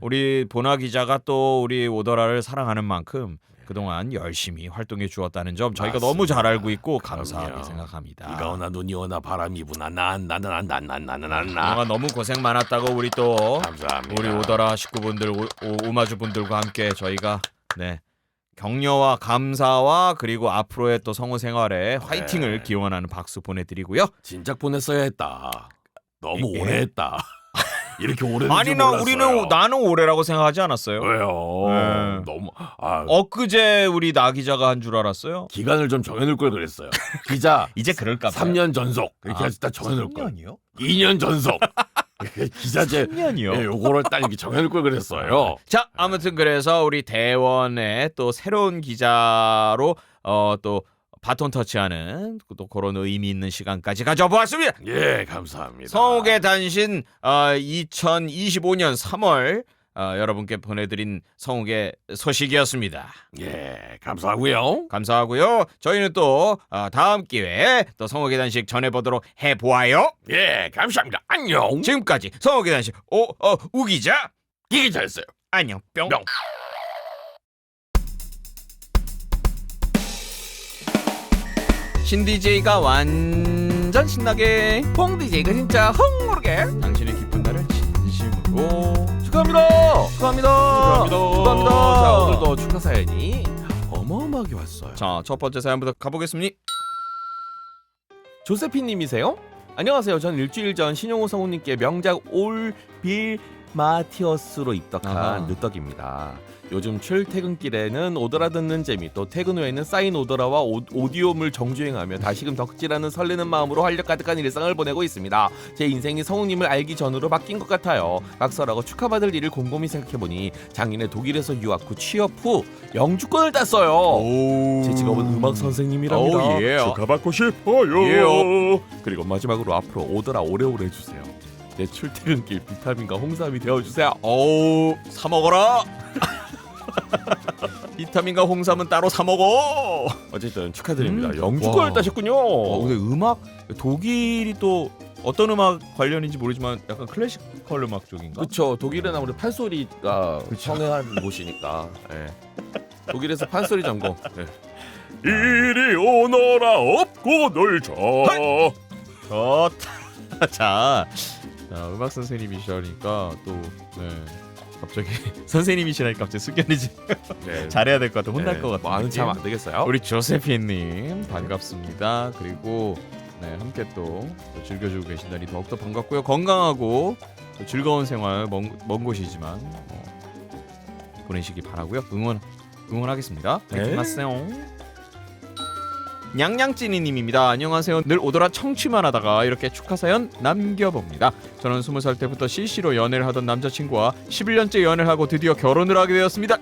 우리 보나 기자가 또 우리 오더라를 사랑하는 만큼 그동안 열심히 활동해 주었다는 점 저희가 맞습니다. 너무 잘 알고 있고 감사하게 그럼요. 생각합니다. 비가 오나 눈이 오나 바람이 부나 나나나나나나나 그동안 너무 고생 많았다고 우리 또 감사합니다. 우리 오더라 식구분들 우마주분들과 함께 저희가 격려와 감사와 그리고 앞으로의 또 성우 생활에 화이팅을 네. 기원하는 박수 보내드리고요. 진작 보냈어야 했다. 너무 예? 오래 했다. 이렇게 오래 아니 나는 올해라고 생각하지 않았어요. 왜요? 네. 너무 엊그제 우리 나 기자가 한 줄 알았어요. 기간을 좀 정해놓을 걸 그랬어요. 기자 이제 그럴까 봐요. 3년 전속 이렇게 해서 딱 정해놓을 걸. 3년이요? 2년 전속. 기자재 3년이요? 예, 요거를 딱 이렇게 정해놓을 걸 그랬어요. 자, 아무튼 그래서 우리 대원의 또 새로운 기자로 또 바톤 터치하는 또 그런 의미 있는 시간까지 가져보았습니다. 예, 감사합니다. 성욱의 단신 2025년 3월 여러분께 보내드린 성욱의 소식이었습니다. 예, 감사하고요. 감사하고요. 저희는 또 다음 기회에 또 성욱의 단식 전해보도록 해보아요. 예, 감사합니다. 안녕. 지금까지 성욱의 단식 우기자 이기자였어요. 안녕 뿅. 뿅. 신 DJ가 완전 신나게, 뽕 DJ가 진짜 흥모르게 당신의 기쁜 날을 진심으로 축하합니다. 축하합니다. 축하합니다. 자, 오늘도 축하 사연이 어마어마하게 왔어요. 자, 첫 번째 사연부터 가보겠습니다. 조세피님이세요? 안녕하세요. 전 일주일 전 신용호 성우님께 명작 올빌 마티어스로 입덕한 아하. 누떡입니다. 요즘 출퇴근길에는 오더라 듣는 재미, 또 퇴근 후에는 쌓인 오더라와 오디오물 정주행하며 다시금 덕질하는 설레는 마음으로 활력 가득한 일상을 보내고 있습니다. 제 인생이 성우님을 알기 전으로 바뀐 것 같아요. 각설하고 축하받을 일을 곰곰이 생각해보니 작년에 독일에서 유학 후 취업 후 영주권을 땄어요. 제 직업은 음악 선생님이랍니다. 오, 예. 축하받고 싶어요. 예요. 그리고 마지막으로 앞으로 오더라 오래오래 해주세요. 내 출퇴근길 비타민과 홍삼이 되어주세요. 어우, 사 먹어라. 비타민과 홍삼은 따로 사 먹어. 어쨌든 축하드립니다. 와. 영주권을 따셨군요. 근데 음악 독일이 또 어떤 음악 관련인지 모르지만 약간 클래시컬 음악 쪽인가? 그렇죠. 독일은 아무래도 판소리가 성행한 곳이니까. 예. 독일에서 판소리 전공. 예. 이리 오너라 업고 놀자. 좋다. 자, 음악 선생님이시라니까 또 갑자기 선생님이시라니까 갑자기 숙연해지. 네. 잘해야 될 것 같아. 혼날 것 같아. 뭐 아는 참 안 되겠어요. 우리 조세피님 반갑습니다. 그리고 함께 또 즐겨주고 계신다니 더욱더 반갑고요. 건강하고 또 즐거운 생활 먼 곳이지만 보내시기 바라고요. 응원하겠습니다. 네. 파이팅하세요. 냥냥찐이님입니다. 안녕하세요. 늘 오더라 청취만 하다가 이렇게 축하 사연 남겨봅니다. 저는 20살 때부터 CC로 연애를 하던 남자친구와 11년째 연애를 하고 드디어 결혼을 하게 되었습니다.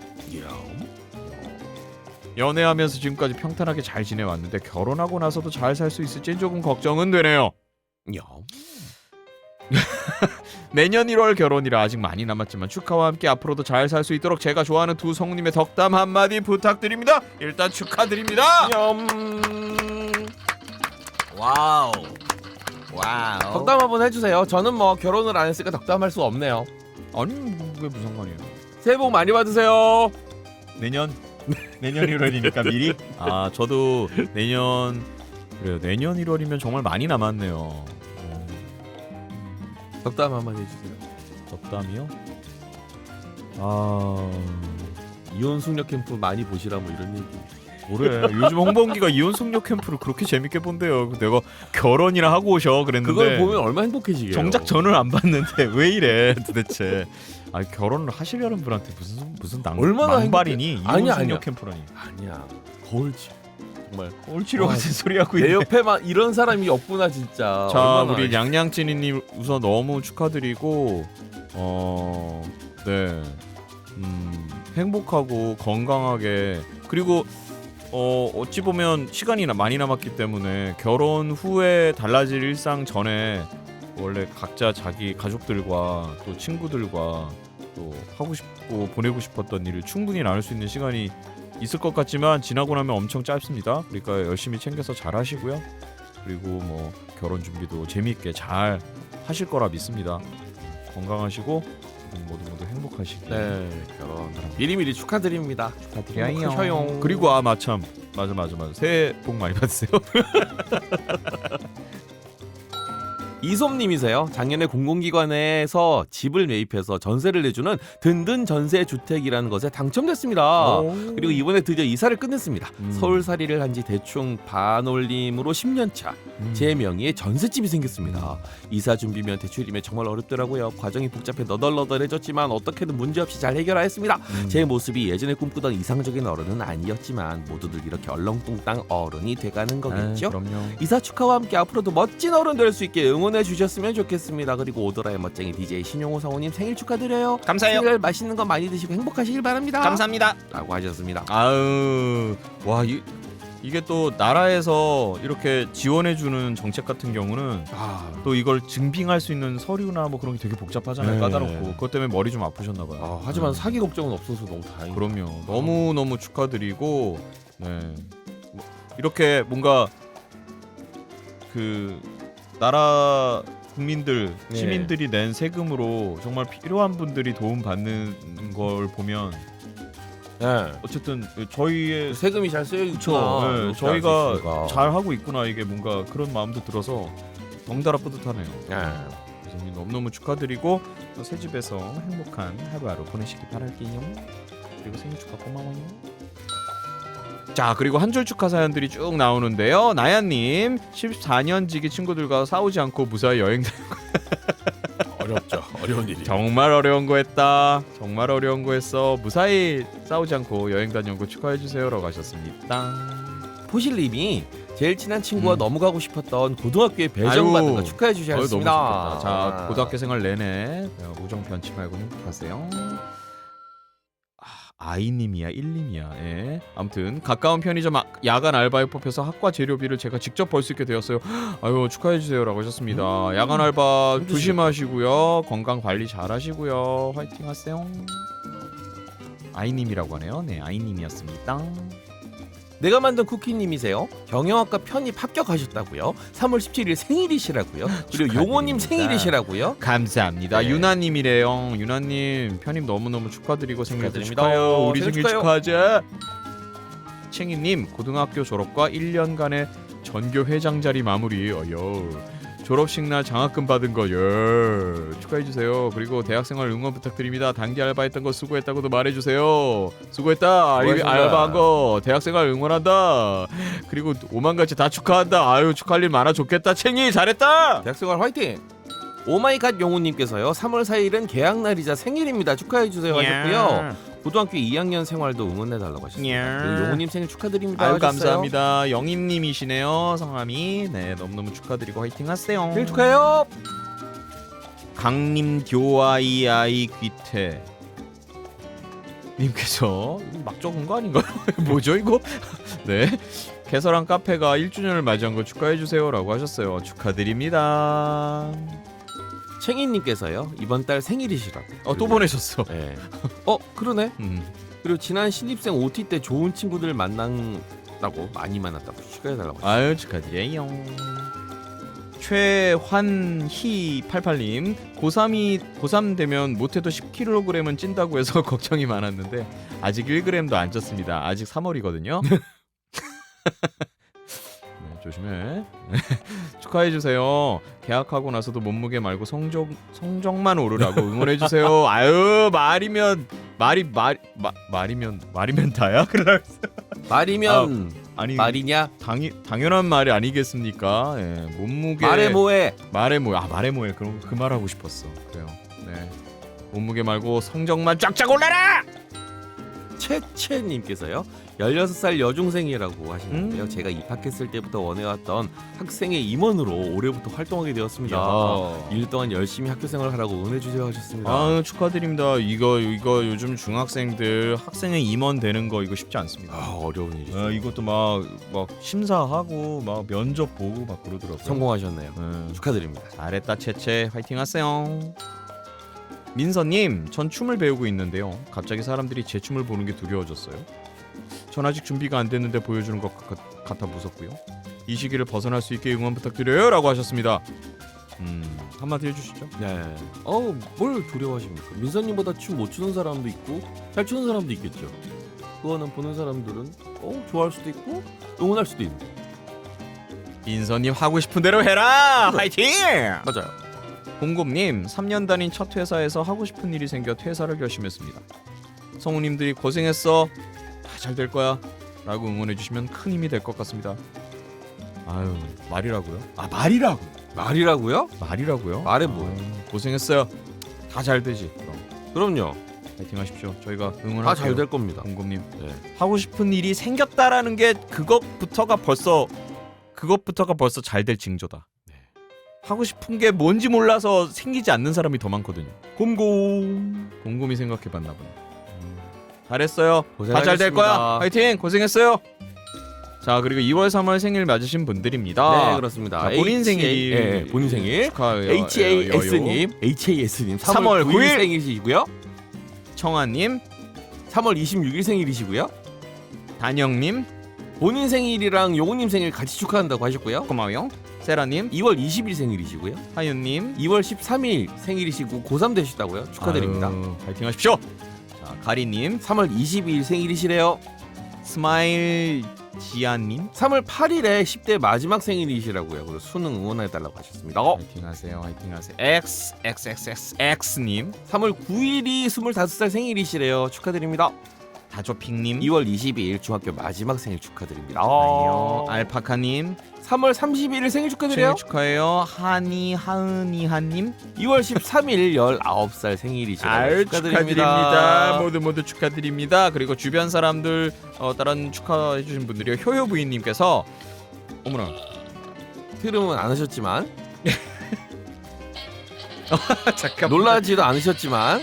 연애하면서 지금까지 평탄하게 잘 지내왔는데 결혼하고 나서도 잘 살 수 있을지 조금 걱정은 되네요. 내년 1월 결혼이라 아직 많이 남았지만 축하와 함께 앞으로도 잘 살 수 있도록 제가 좋아하는 두 성우님의 덕담 한마디 부탁드립니다. 일단 축하드립니다. 와우. 덕담 한번 해주세요. 저는 뭐 결혼을 안 했으니까 덕담할 수 없네요. 아니 그게 무슨 상관이에요. 새해 복 많이 받으세요. 내년 1월이니까 미리? 저도 내년 1월이면 정말 많이 남았네요. 덕담 한번 해주세요. 덕담이요? 이혼 숙녀 캠프 많이 보시라 뭐 이런 얘기. 뭐래? 요즘 홍범기가 이혼 숙녀 캠프를 그렇게 재밌게 본대요. 내가 결혼이나 하고 오셔 그랬는데 그걸 보면 얼마나 행복해지게요. 정작 저는 안 봤는데 왜 이래 도대체? 결혼을 하시려는 분한테 무슨 얼마나 망발이니? 이혼 아니야, 숙녀 아니야. 캠프라니. 아니야. 거울치. 정말 꼴치료 와, 같은 소리 하고 내 있네. 옆에만 이런 사람이 없구나 진짜. 자, 얼마나 우리 냥냥찐이님 우선 너무 축하드리고 행복하고 건강하게, 그리고 어찌 보면 시간이 많이 남았기 때문에 결혼 후에 달라질 일상 전에 원래 각자 자기 가족들과 또 친구들과 또 하고 싶고 보내고 싶었던 일을 충분히 나눌 수 있는 시간이 있을 것 같지만 지나고 나면 엄청 짧습니다. 그러니까 열심히 챙겨서 잘 하시고요. 그리고 뭐 결혼 준비도 재미있게 잘 하실 거라 믿습니다. 건강하시고 모두 행복하시길. 네, 결혼 미리미리 축하드립니다. 축하드려요. 그리고 마참 맞아. 새해 복 많이 받으세요. 이솜님이세요. 작년에 공공기관에서 집을 매입해서 전세를 내주는 든든 전세 주택이라는 것에 당첨됐습니다. 그리고 이번에 드디어 이사를 끝냈습니다. 서울살이를 한 지 대충 반올림으로 10년 차. 제 명의의 전셋집이 생겼습니다. 이사 준비면 대출이면 정말 어렵더라고요. 과정이 복잡해 너덜너덜해졌지만 어떻게든 문제없이 잘 해결하였습니다. 제 모습이 예전에 꿈꾸던 이상적인 어른은 아니었지만 모두들 이렇게 얼렁뚱땅 어른이 돼가는 거겠죠? 그럼요. 이사 축하와 함께 앞으로도 멋진 어른 될 수 있게 응원해 주셨으면 좋겠습니다. 그리고 오도라의 멋쟁이 DJ 신용호 성우님 생일 축하드려요. 감사해요. 생일 맛있는 거 많이 드시고 행복하시길 바랍니다. 감사합니다. 라고 하셨습니다. 아유, 와 이게 또 나라에서 이렇게 지원해주는 정책 같은 경우는 또 이걸 증빙할 수 있는 서류나 뭐 그런 게 되게 복잡하잖아요. 네. 까다롭고 그것 때문에 머리 좀 아프셨나봐요. 하지만 사기 걱정은 없어서 너무 다행이에요. 그럼요. 너무 축하드리고 네. 뭐 이렇게 뭔가 그 나라 국민들 네. 시민들이 낸 세금으로 정말 필요한 분들이 도움 받는 걸 보면 네. 어쨌든 저희의 세금이 잘 쓰여 그쵸. 있구나. 네, 이렇게 저희가 알수 있으니까. 잘 하고 있구나 이게 뭔가 그런 마음도 들어서 덩달아 뿌듯하네요. 네. 그래서 너무너무 축하드리고 또 새 집에서 행복한 하루하루 보내시길 바랄게요. 그리고 생일 축하 고마워요. 자, 그리고 한 줄 축하 사연들이 쭉 나오는데요. 나야님 14년 지기 친구들과 싸우지 않고 무사히 여행 어렵죠. 어려운 일이. 정말 어려운 거 했다. 정말 어려운 거 했어. 무사히 싸우지 않고 여행 다녀온 거 축하해주세요라고 하셨습니다. 포실님이 제일 친한 친구와 너무 가고 싶었던 고등학교에 배정받은 거 축하해 주셨습니다. 너무 좋겠다. 자, 고등학교 생활 내내 우정 변치 말고 행복하세요. 아이님이야 1님이야. 예. 아무튼 가까운 편의점 야간 알바에 뽑혀서 학과 재료비를 제가 직접 벌 수 있게 되었어요. 아유 축하해주세요라고 하셨습니다. 야간 알바 조심하시고요. 건강 관리 잘하시고요. 화이팅하세요. 아이님이라고 하네요. 네, 아이님이었습니다. 내가 만든 쿠키님이세요. 경영학과 편입 합격하셨다고요. 3월 17일 생일이시라고요. 그리고 용호님 생일이시라고요. 감사합니다. 네. 유나님이래요. 유나님 편입 너무너무 축하드리고 생일도 축하드립니다. 축하해요. 우리 생일 생일 축하해요. 축하하자. 챙이님 고등학교 졸업과 1년간의 전교 회장 자리 마무리. 졸업식 날 장학금 받은 거 축하해주세요. 그리고 대학생활 응원 부탁드립니다. 단기 알바했던 거 수고했다고도 말해주세요. 수고했다. 수고하셨습니다. 알바한 거 대학생활 응원한다. 그리고 오만같이 다 축하한다. 아유 축하할 일 많아 좋겠다. 챙이 잘했다. 대학생활 화이팅. 오마이갓 용우님께서요. 3월 4일은 개학날이자 생일입니다. 축하해주세요 하셨고요. 고등학교 2학년 생활도 응원해달라고 하셨습니다. 그리고 용우님 생일 축하드립니다. 아유 하셨어요. 감사합니다. 영임님이시네요. 성함이 네 너무너무 축하드리고 화이팅하세요. 생일 축하해요. 강림교아이아이 귀태 님께서 막 적은 거 아닌가요? 뭐죠 이거? 네 개설한 카페가 1주년을 맞이한 거 축하해주세요라고 하셨어요. 축하드립니다. 챙이님께서요. 이번 달 생일이시라고. 또 보내셨어. 네. 그러네. 그리고 지난 신입생 OT 때 좋은 친구들 만난다고 많이 만났다고 축하해달라고. 아유 축하드려요. 최환희 88님 고3 되면 못해도 10kg은 찐다고 해서 걱정이 많았는데 아직 1g도 안 쪘습니다. 아직 3월이거든요. 네, 조심해. 축하해주세요. 계약하고 나서도 몸무게 말고 성적만 오르라고 응원해주세요. 아유 말이면 다야? 말이면 아니 말이냐? 당연한 말이 아니겠습니까? 예, 몸무게 말해 뭐해? 말해 뭐해? 그럼 그 말 하고 싶었어. 그래요. 네. 몸무게 말고 성적만 쫙쫙 올라라. 채채님께서요. 16살 여중생이라고 하시는데요. 제가 입학했을 때부터 원해왔던 학생의 임원으로 올해부터 활동하게 되었습니다. 1년 동안 열심히 학교생활을 하라고 응원해주세요 하셨습니다. 아 축하드립니다. 이거 요즘 중학생들 학생의 임원 되는 거 이거 쉽지 않습니다. 어려운 일이죠. 이것도 막 심사하고 막 면접 보고 막 그러더라고요. 성공하셨네요. 축하드립니다. 잘했다 채채 화이팅하세요. 민서님, 전 춤을 배우고 있는데요. 갑자기 사람들이 제 춤을 보는 게 두려워졌어요. 전 아직 준비가 안 됐는데 보여주는 것 같아 무섭고요. 이 시기를 벗어날 수 있게 응원 부탁드려요 라고 하셨습니다. 한마디 해주시죠. 네. 뭘 두려워하십니까? 민서님보다 춤 못 추는 사람도 있고 잘 추는 사람도 있겠죠. 그거는 보는 사람들은 좋아할 수도 있고 응원할 수도 있는. 민서님 하고 싶은 대로 해라. 화이팅! 맞아요. 공곰님 3년 다닌 첫 회사에서 하고 싶은 일이 생겨 퇴사를 결심했습니다. 성우님들이 고생했어. 다 잘 될 거야. 라고 응원해주시면 큰 힘이 될 것 같습니다. 아유 말이라고요? 아 말이라고. 말이라고요? 말이라고요? 말해 뭐예요? 고생했어요. 다 잘 되지. 그럼요. 파이팅 하십시오. 저희가 응원할게요. 다 잘 될 겁니다. 공곰님. 네. 하고 싶은 일이 생겼다라는 게 그것부터가 벌써 잘 될 징조다. 하고 싶은 게 뭔지 몰라서 생기지 않는 사람이 더 많거든요. 곰곰이 생각해봤나 보네. 잘했어요. 다 잘 될 거야. 화이팅. 고생했어요. 자 그리고 2월 3월 생일 맞으신 분들입니다. 네 그렇습니다. 자, 본인 생일 네, 본인 생일 축하해요. HAS님 3월 9일 생일이시고요. 청아님 3월 26일 생일이시고요. 단영님 본인 생일이랑 용우님 생일 같이 축하한다고 하셨고요. 고마워요. 세라님 2월 20일 생일이시고요. 하윤님 2월 13일 생일이시고 고3 되셨다고요. 축하드립니다. 아유, 파이팅 하십시오. 자 가리님 3월 22일 생일이시래요. 스마일 지아님 3월 8일에 10대 마지막 생일이시라고요. 그리고 수능 응원해달라고 하셨습니다. 화이팅 하세요. 화이팅 하세요. XXXX님 3월 9일이 25살 생일이시래요. 축하드립니다. 다조핑님 2월 22일 중학교 마지막 생일 축하드립니다. 알파카님 3월 31일 생일 축하드려요. 생일 축하해요. 하은이하님 2월 13일 19살 생일이시라고 축하드립니다. 모두 축하드립니다. 그리고 주변 사람들 다른 축하해주신 분들이요. 효효부인님께서 어머나 트름은 안 하셨지만 잠깐 놀라지도 않으셨지만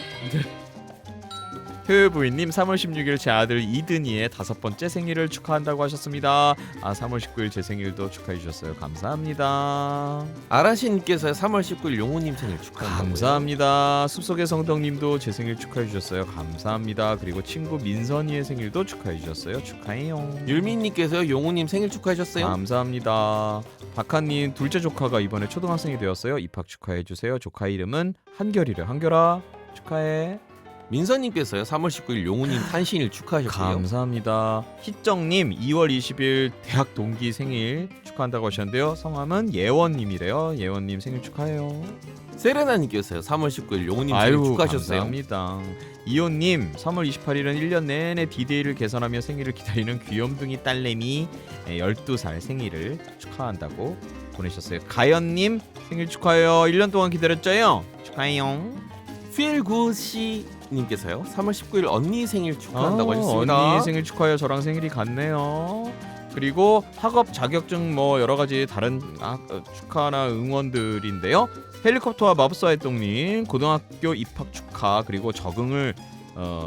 효효부인님 3월 16일 제 아들 이든이의 5번째 생일을 축하한다고 하셨습니다. 3월 19일 제 생일도 축하해 주셨어요. 감사합니다. 아라신님께서 3월 19일 용우님 생일 축하한다고요. 감사합니다. 숲속의 성덕님도 제 생일 축하해 주셨어요. 감사합니다. 그리고 친구 민선이의 생일도 축하해 주셨어요. 축하해요. 율민님께서 용우님 생일 축하하셨어요. 감사합니다. 박하님 둘째 조카가 이번에 초등학생이 되었어요. 입학 축하해 주세요. 조카 이름은 한결이래. 한결아 축하해. 민서님께서요 3월 19일 용우님 탄신일 축하하셨고요. 감사합니다. 희정님 2월 20일 대학 동기 생일 축하한다고 하셨는데요. 성함은 예원님이래요. 예원님 생일 축하해요. 세레나님께서요 3월 19일 용우님 생일 축하하셨어요. 감사합니다. 이호님 3월 28일은 1년 내내 디데이를 계산하며 생일을 기다리는 귀염둥이 딸내미 12살 생일을 축하한다고 보내셨어요. 가연님 생일 축하해요. 1년 동안 기다렸죠요. 축하해요. 필구씨 님께서요 3월 19일 언니 생일 축하한다고 하셨습니다. 언니 생일 축하해요. 저랑 생일이 같네요. 그리고 학업 자격증 뭐 여러 가지 다른 축하나 응원들인데요. 헬리콥터와 마법사 활동님 고등학교 입학 축하 그리고 적응을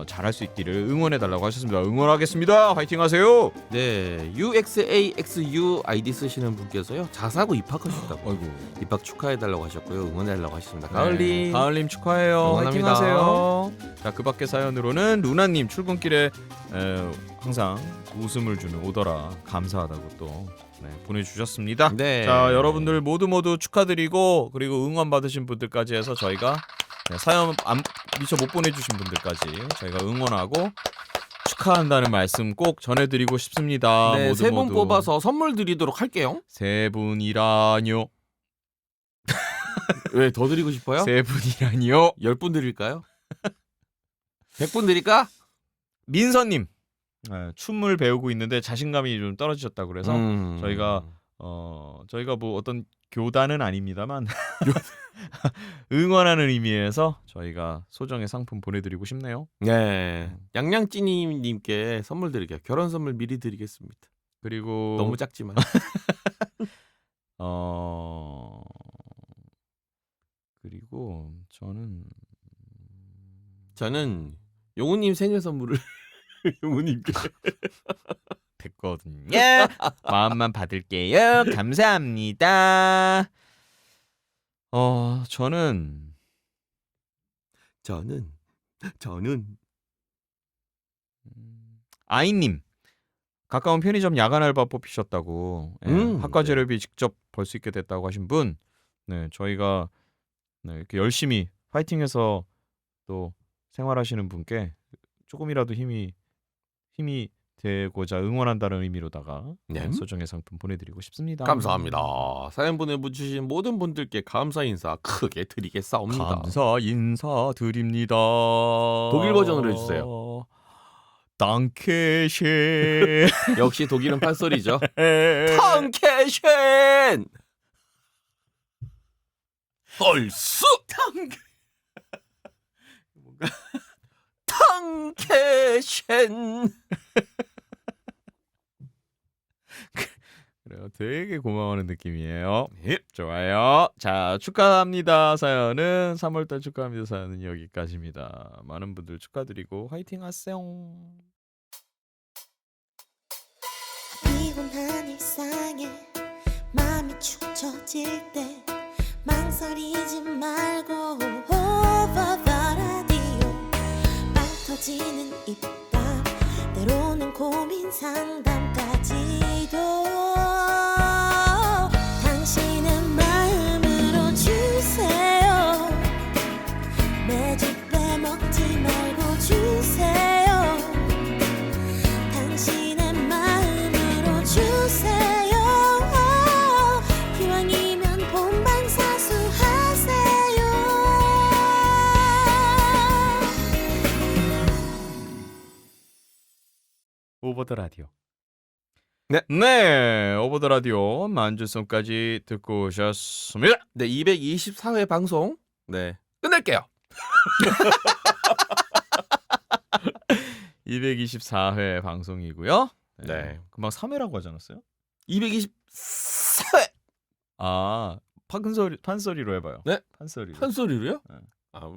잘할 수 있기를 응원해달라고 하셨습니다. 응원하겠습니다. 화이팅 하세요. 네, UXAXU 아이디 쓰시는 분께서요 자사고 입학하셨다고 입학 축하해달라고 하셨고요. 응원해달라고 하셨습니다. 가을님 가을님 축하해요. 화이팅 응원합니다. 하세요. 자, 그 밖의 사연으로는 루나님 출근길에 항상 웃음을 주는 오더라 감사하다고 또 보내주셨습니다. 네. 자, 여러분들 모두 축하드리고 그리고 응원 받으신 분들까지 해서 저희가 사연 미처 못 보내주신 분들까지 저희가 응원하고 축하한다는 말씀 꼭 전해드리고 싶습니다. 네, 모두 3분 뽑아서 선물 드리도록 할게요. 3분이라뇨. 왜 더 드리고 싶어요? 3분이라뇨. 10분 드릴까요? 100분 드릴까? 민서님 춤을 배우고 있는데 자신감이 좀 떨어지셨다고 그래서 저희가 뭐 어떤 교단은 아닙니다만 응원하는 의미에서 저희가 소정의 상품 보내드리고 싶네요. 네, 양양찌님께 선물 드릴게요. 결혼 선물 미리 드리겠습니다. 그리고 너무 작지만 그리고 저는 용우님 생일 선물을 용우님께 됐거든요. 마음만 받을게요. 감사합니다. 저는 아이님 가까운 편의점 야간 알바 뽑히셨다고 학과 재료비 직접 벌 수 있게 됐다고 하신 분, 저희가 이렇게 열심히 파이팅해서 또 생활하시는 분께 조금이라도 힘이 되고자 응원한다는 의미로다가 네. 소정의 상품 보내드리고 싶습니다. 감사합니다. 사연 보내주신 모든 분들께 감사 인사 크게 드리겠사옵니다. 감사 인사드립니다. 독일 버전으로 해주세요. 땅케쉔. 역시 독일은 판소리죠. 탕케쉔. 얼쑤. 탕케쉔. 그래요. 되게 고마워하는 느낌이에요. 좋아요. 자, 축하합니다. 사연은 3월달 축하합니다. 사연은 여기까지입니다. 많은 분들 축하드리고 화이팅 하세요. 피곤한 일상에 마음이 축 처질 때 망설이지 말고 over the radio 빵 터지는 입담 때로는 고민 상담까지도 당신의 마음으로 주세요. 매주 빼먹지 말고 주세요. 당신의 마음으로 주세요. 기왕이면 본방사수하세요. 오버 더 라디오. 네, 오버 더 라디오 만주성까지 듣고 오셨습니다. 네, 224회 방송 네 끝낼게요. 224회 방송이고요. 네. 금방 3회라고 하지 않았어요? 224회. 아, 판소리로 해봐요. 네? 판소리로. 판소리로요? 네. 아,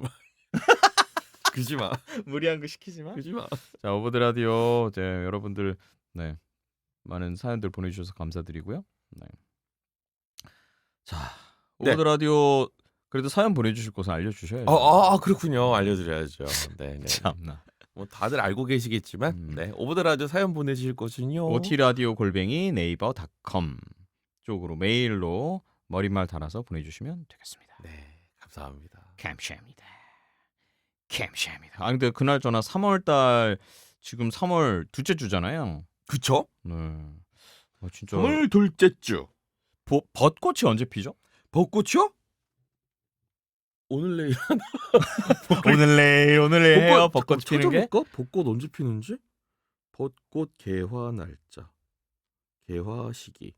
그지 마. 무리한 거 시키지 마. 그지 마. 자, 오버 더 라디오 이제 여러분들 네. 많은 사연들 보내주셔서 감사드리고요. 네. 자, 오버 더 라디오 그래도 사연 보내주실 곳은 알려주셔야죠. 그렇군요. 알려드려야죠. 네, 네. 참나. 뭐 다들 알고 계시겠지만, 네, 오버 더 라디오 사연 보내주실 곳은요. otradio@naver.com 쪽으로 메일로 머릿말 달아서 보내주시면 되겠습니다. 네, 감사합니다. 감사합니다. 감사합니다. 아 근데 그나저나 3월달 지금 3월 둘째 주잖아요. 그쵸? 네. 진짜. 3월 둘째 주. 벚꽃이 언제 피죠? 벚꽃이요? 오늘 내일 오늘 내일 해요. 벚꽃 피는 게. 벚꽃 언제 피는지? 벚꽃 개화 날짜. 개화 시기.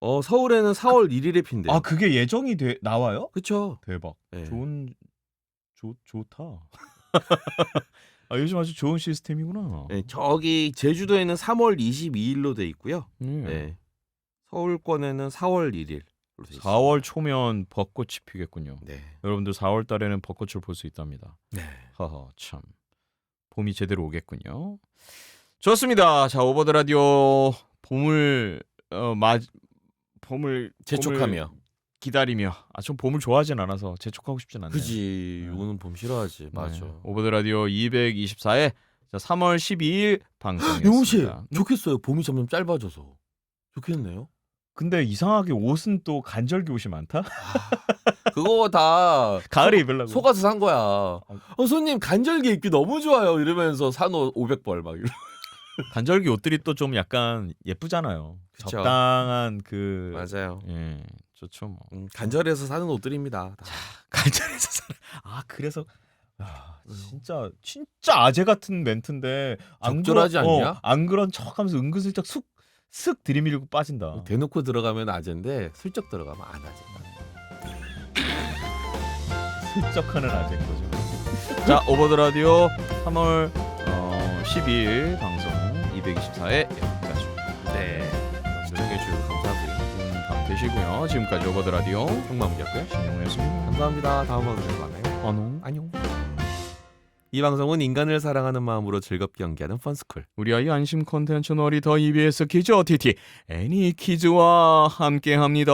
서울에는 4월 1일에 핀대요. 아 그게 예정이 나와요? 그쵸? 대박. 네. 좋다. 아, 요즘 아주 좋은 시스템이구나. 네, 저기 제주도에는 3월 22일로 돼 있고요. 네. 서울권에는 4월 1일. 4월 초면 벚꽃이 피겠군요. 네. 여러분들 4월 달에는 벚꽃을 볼 수 있답니다. 네. 하하 참. 봄이 제대로 오겠군요. 좋습니다. 자, 오버 더 라디오 봄을 재촉하며 기다리며 좀 봄을 좋아하진 않아서 재촉하고 싶진 않네요. 그지. 오는 봄 싫어하지. 맞아. 오버 더 라디오 224회 3월 12일 방송이었습니다. 영훈 씨, 좋겠어요. 봄이 점점 짧아져서. 좋겠네요. 근데 이상하게 옷은 또 간절기 옷이 많다? 그거 다 가을에 입으려고 속아서 산 거야. 손님 간절기 입기 너무 좋아요. 이러면서 산 옷 500벌 막 이러. 간절기 옷들이 또 좀 약간 예쁘잖아요. 그쵸. 적당한 맞아요. 예, 좋죠 뭐. 간절해서 사는 옷들입니다. 간절해서 사는. 그래서 진짜 아재 같은 멘트인데 적절하지 않냐? 안 그런 척하면서 은근슬쩍 슥 들이밀고 빠진다. 대놓고 들어가면 아재인데 슬쩍 들어가면 안 아재. 슬쩍하는 아재인 거죠. 자, 오버 더 라디오 3월 12일 방송 224회 여기까지입니다. 네. 시청해 주셔서 감사하고요. 밤 되시고요. 지금까지 오버 더 라디오 홍마무였고요. 신영우였습니다. 감사합니다. 다음 방송에서 만나요. 안녕. 이 방송은 인간을 사랑하는 마음으로 즐겁게 연기하는 펀스쿨. 우리 아이 안심 콘텐츠 놀이터 EBS 키즈 OTT 애니 키즈와 함께합니다.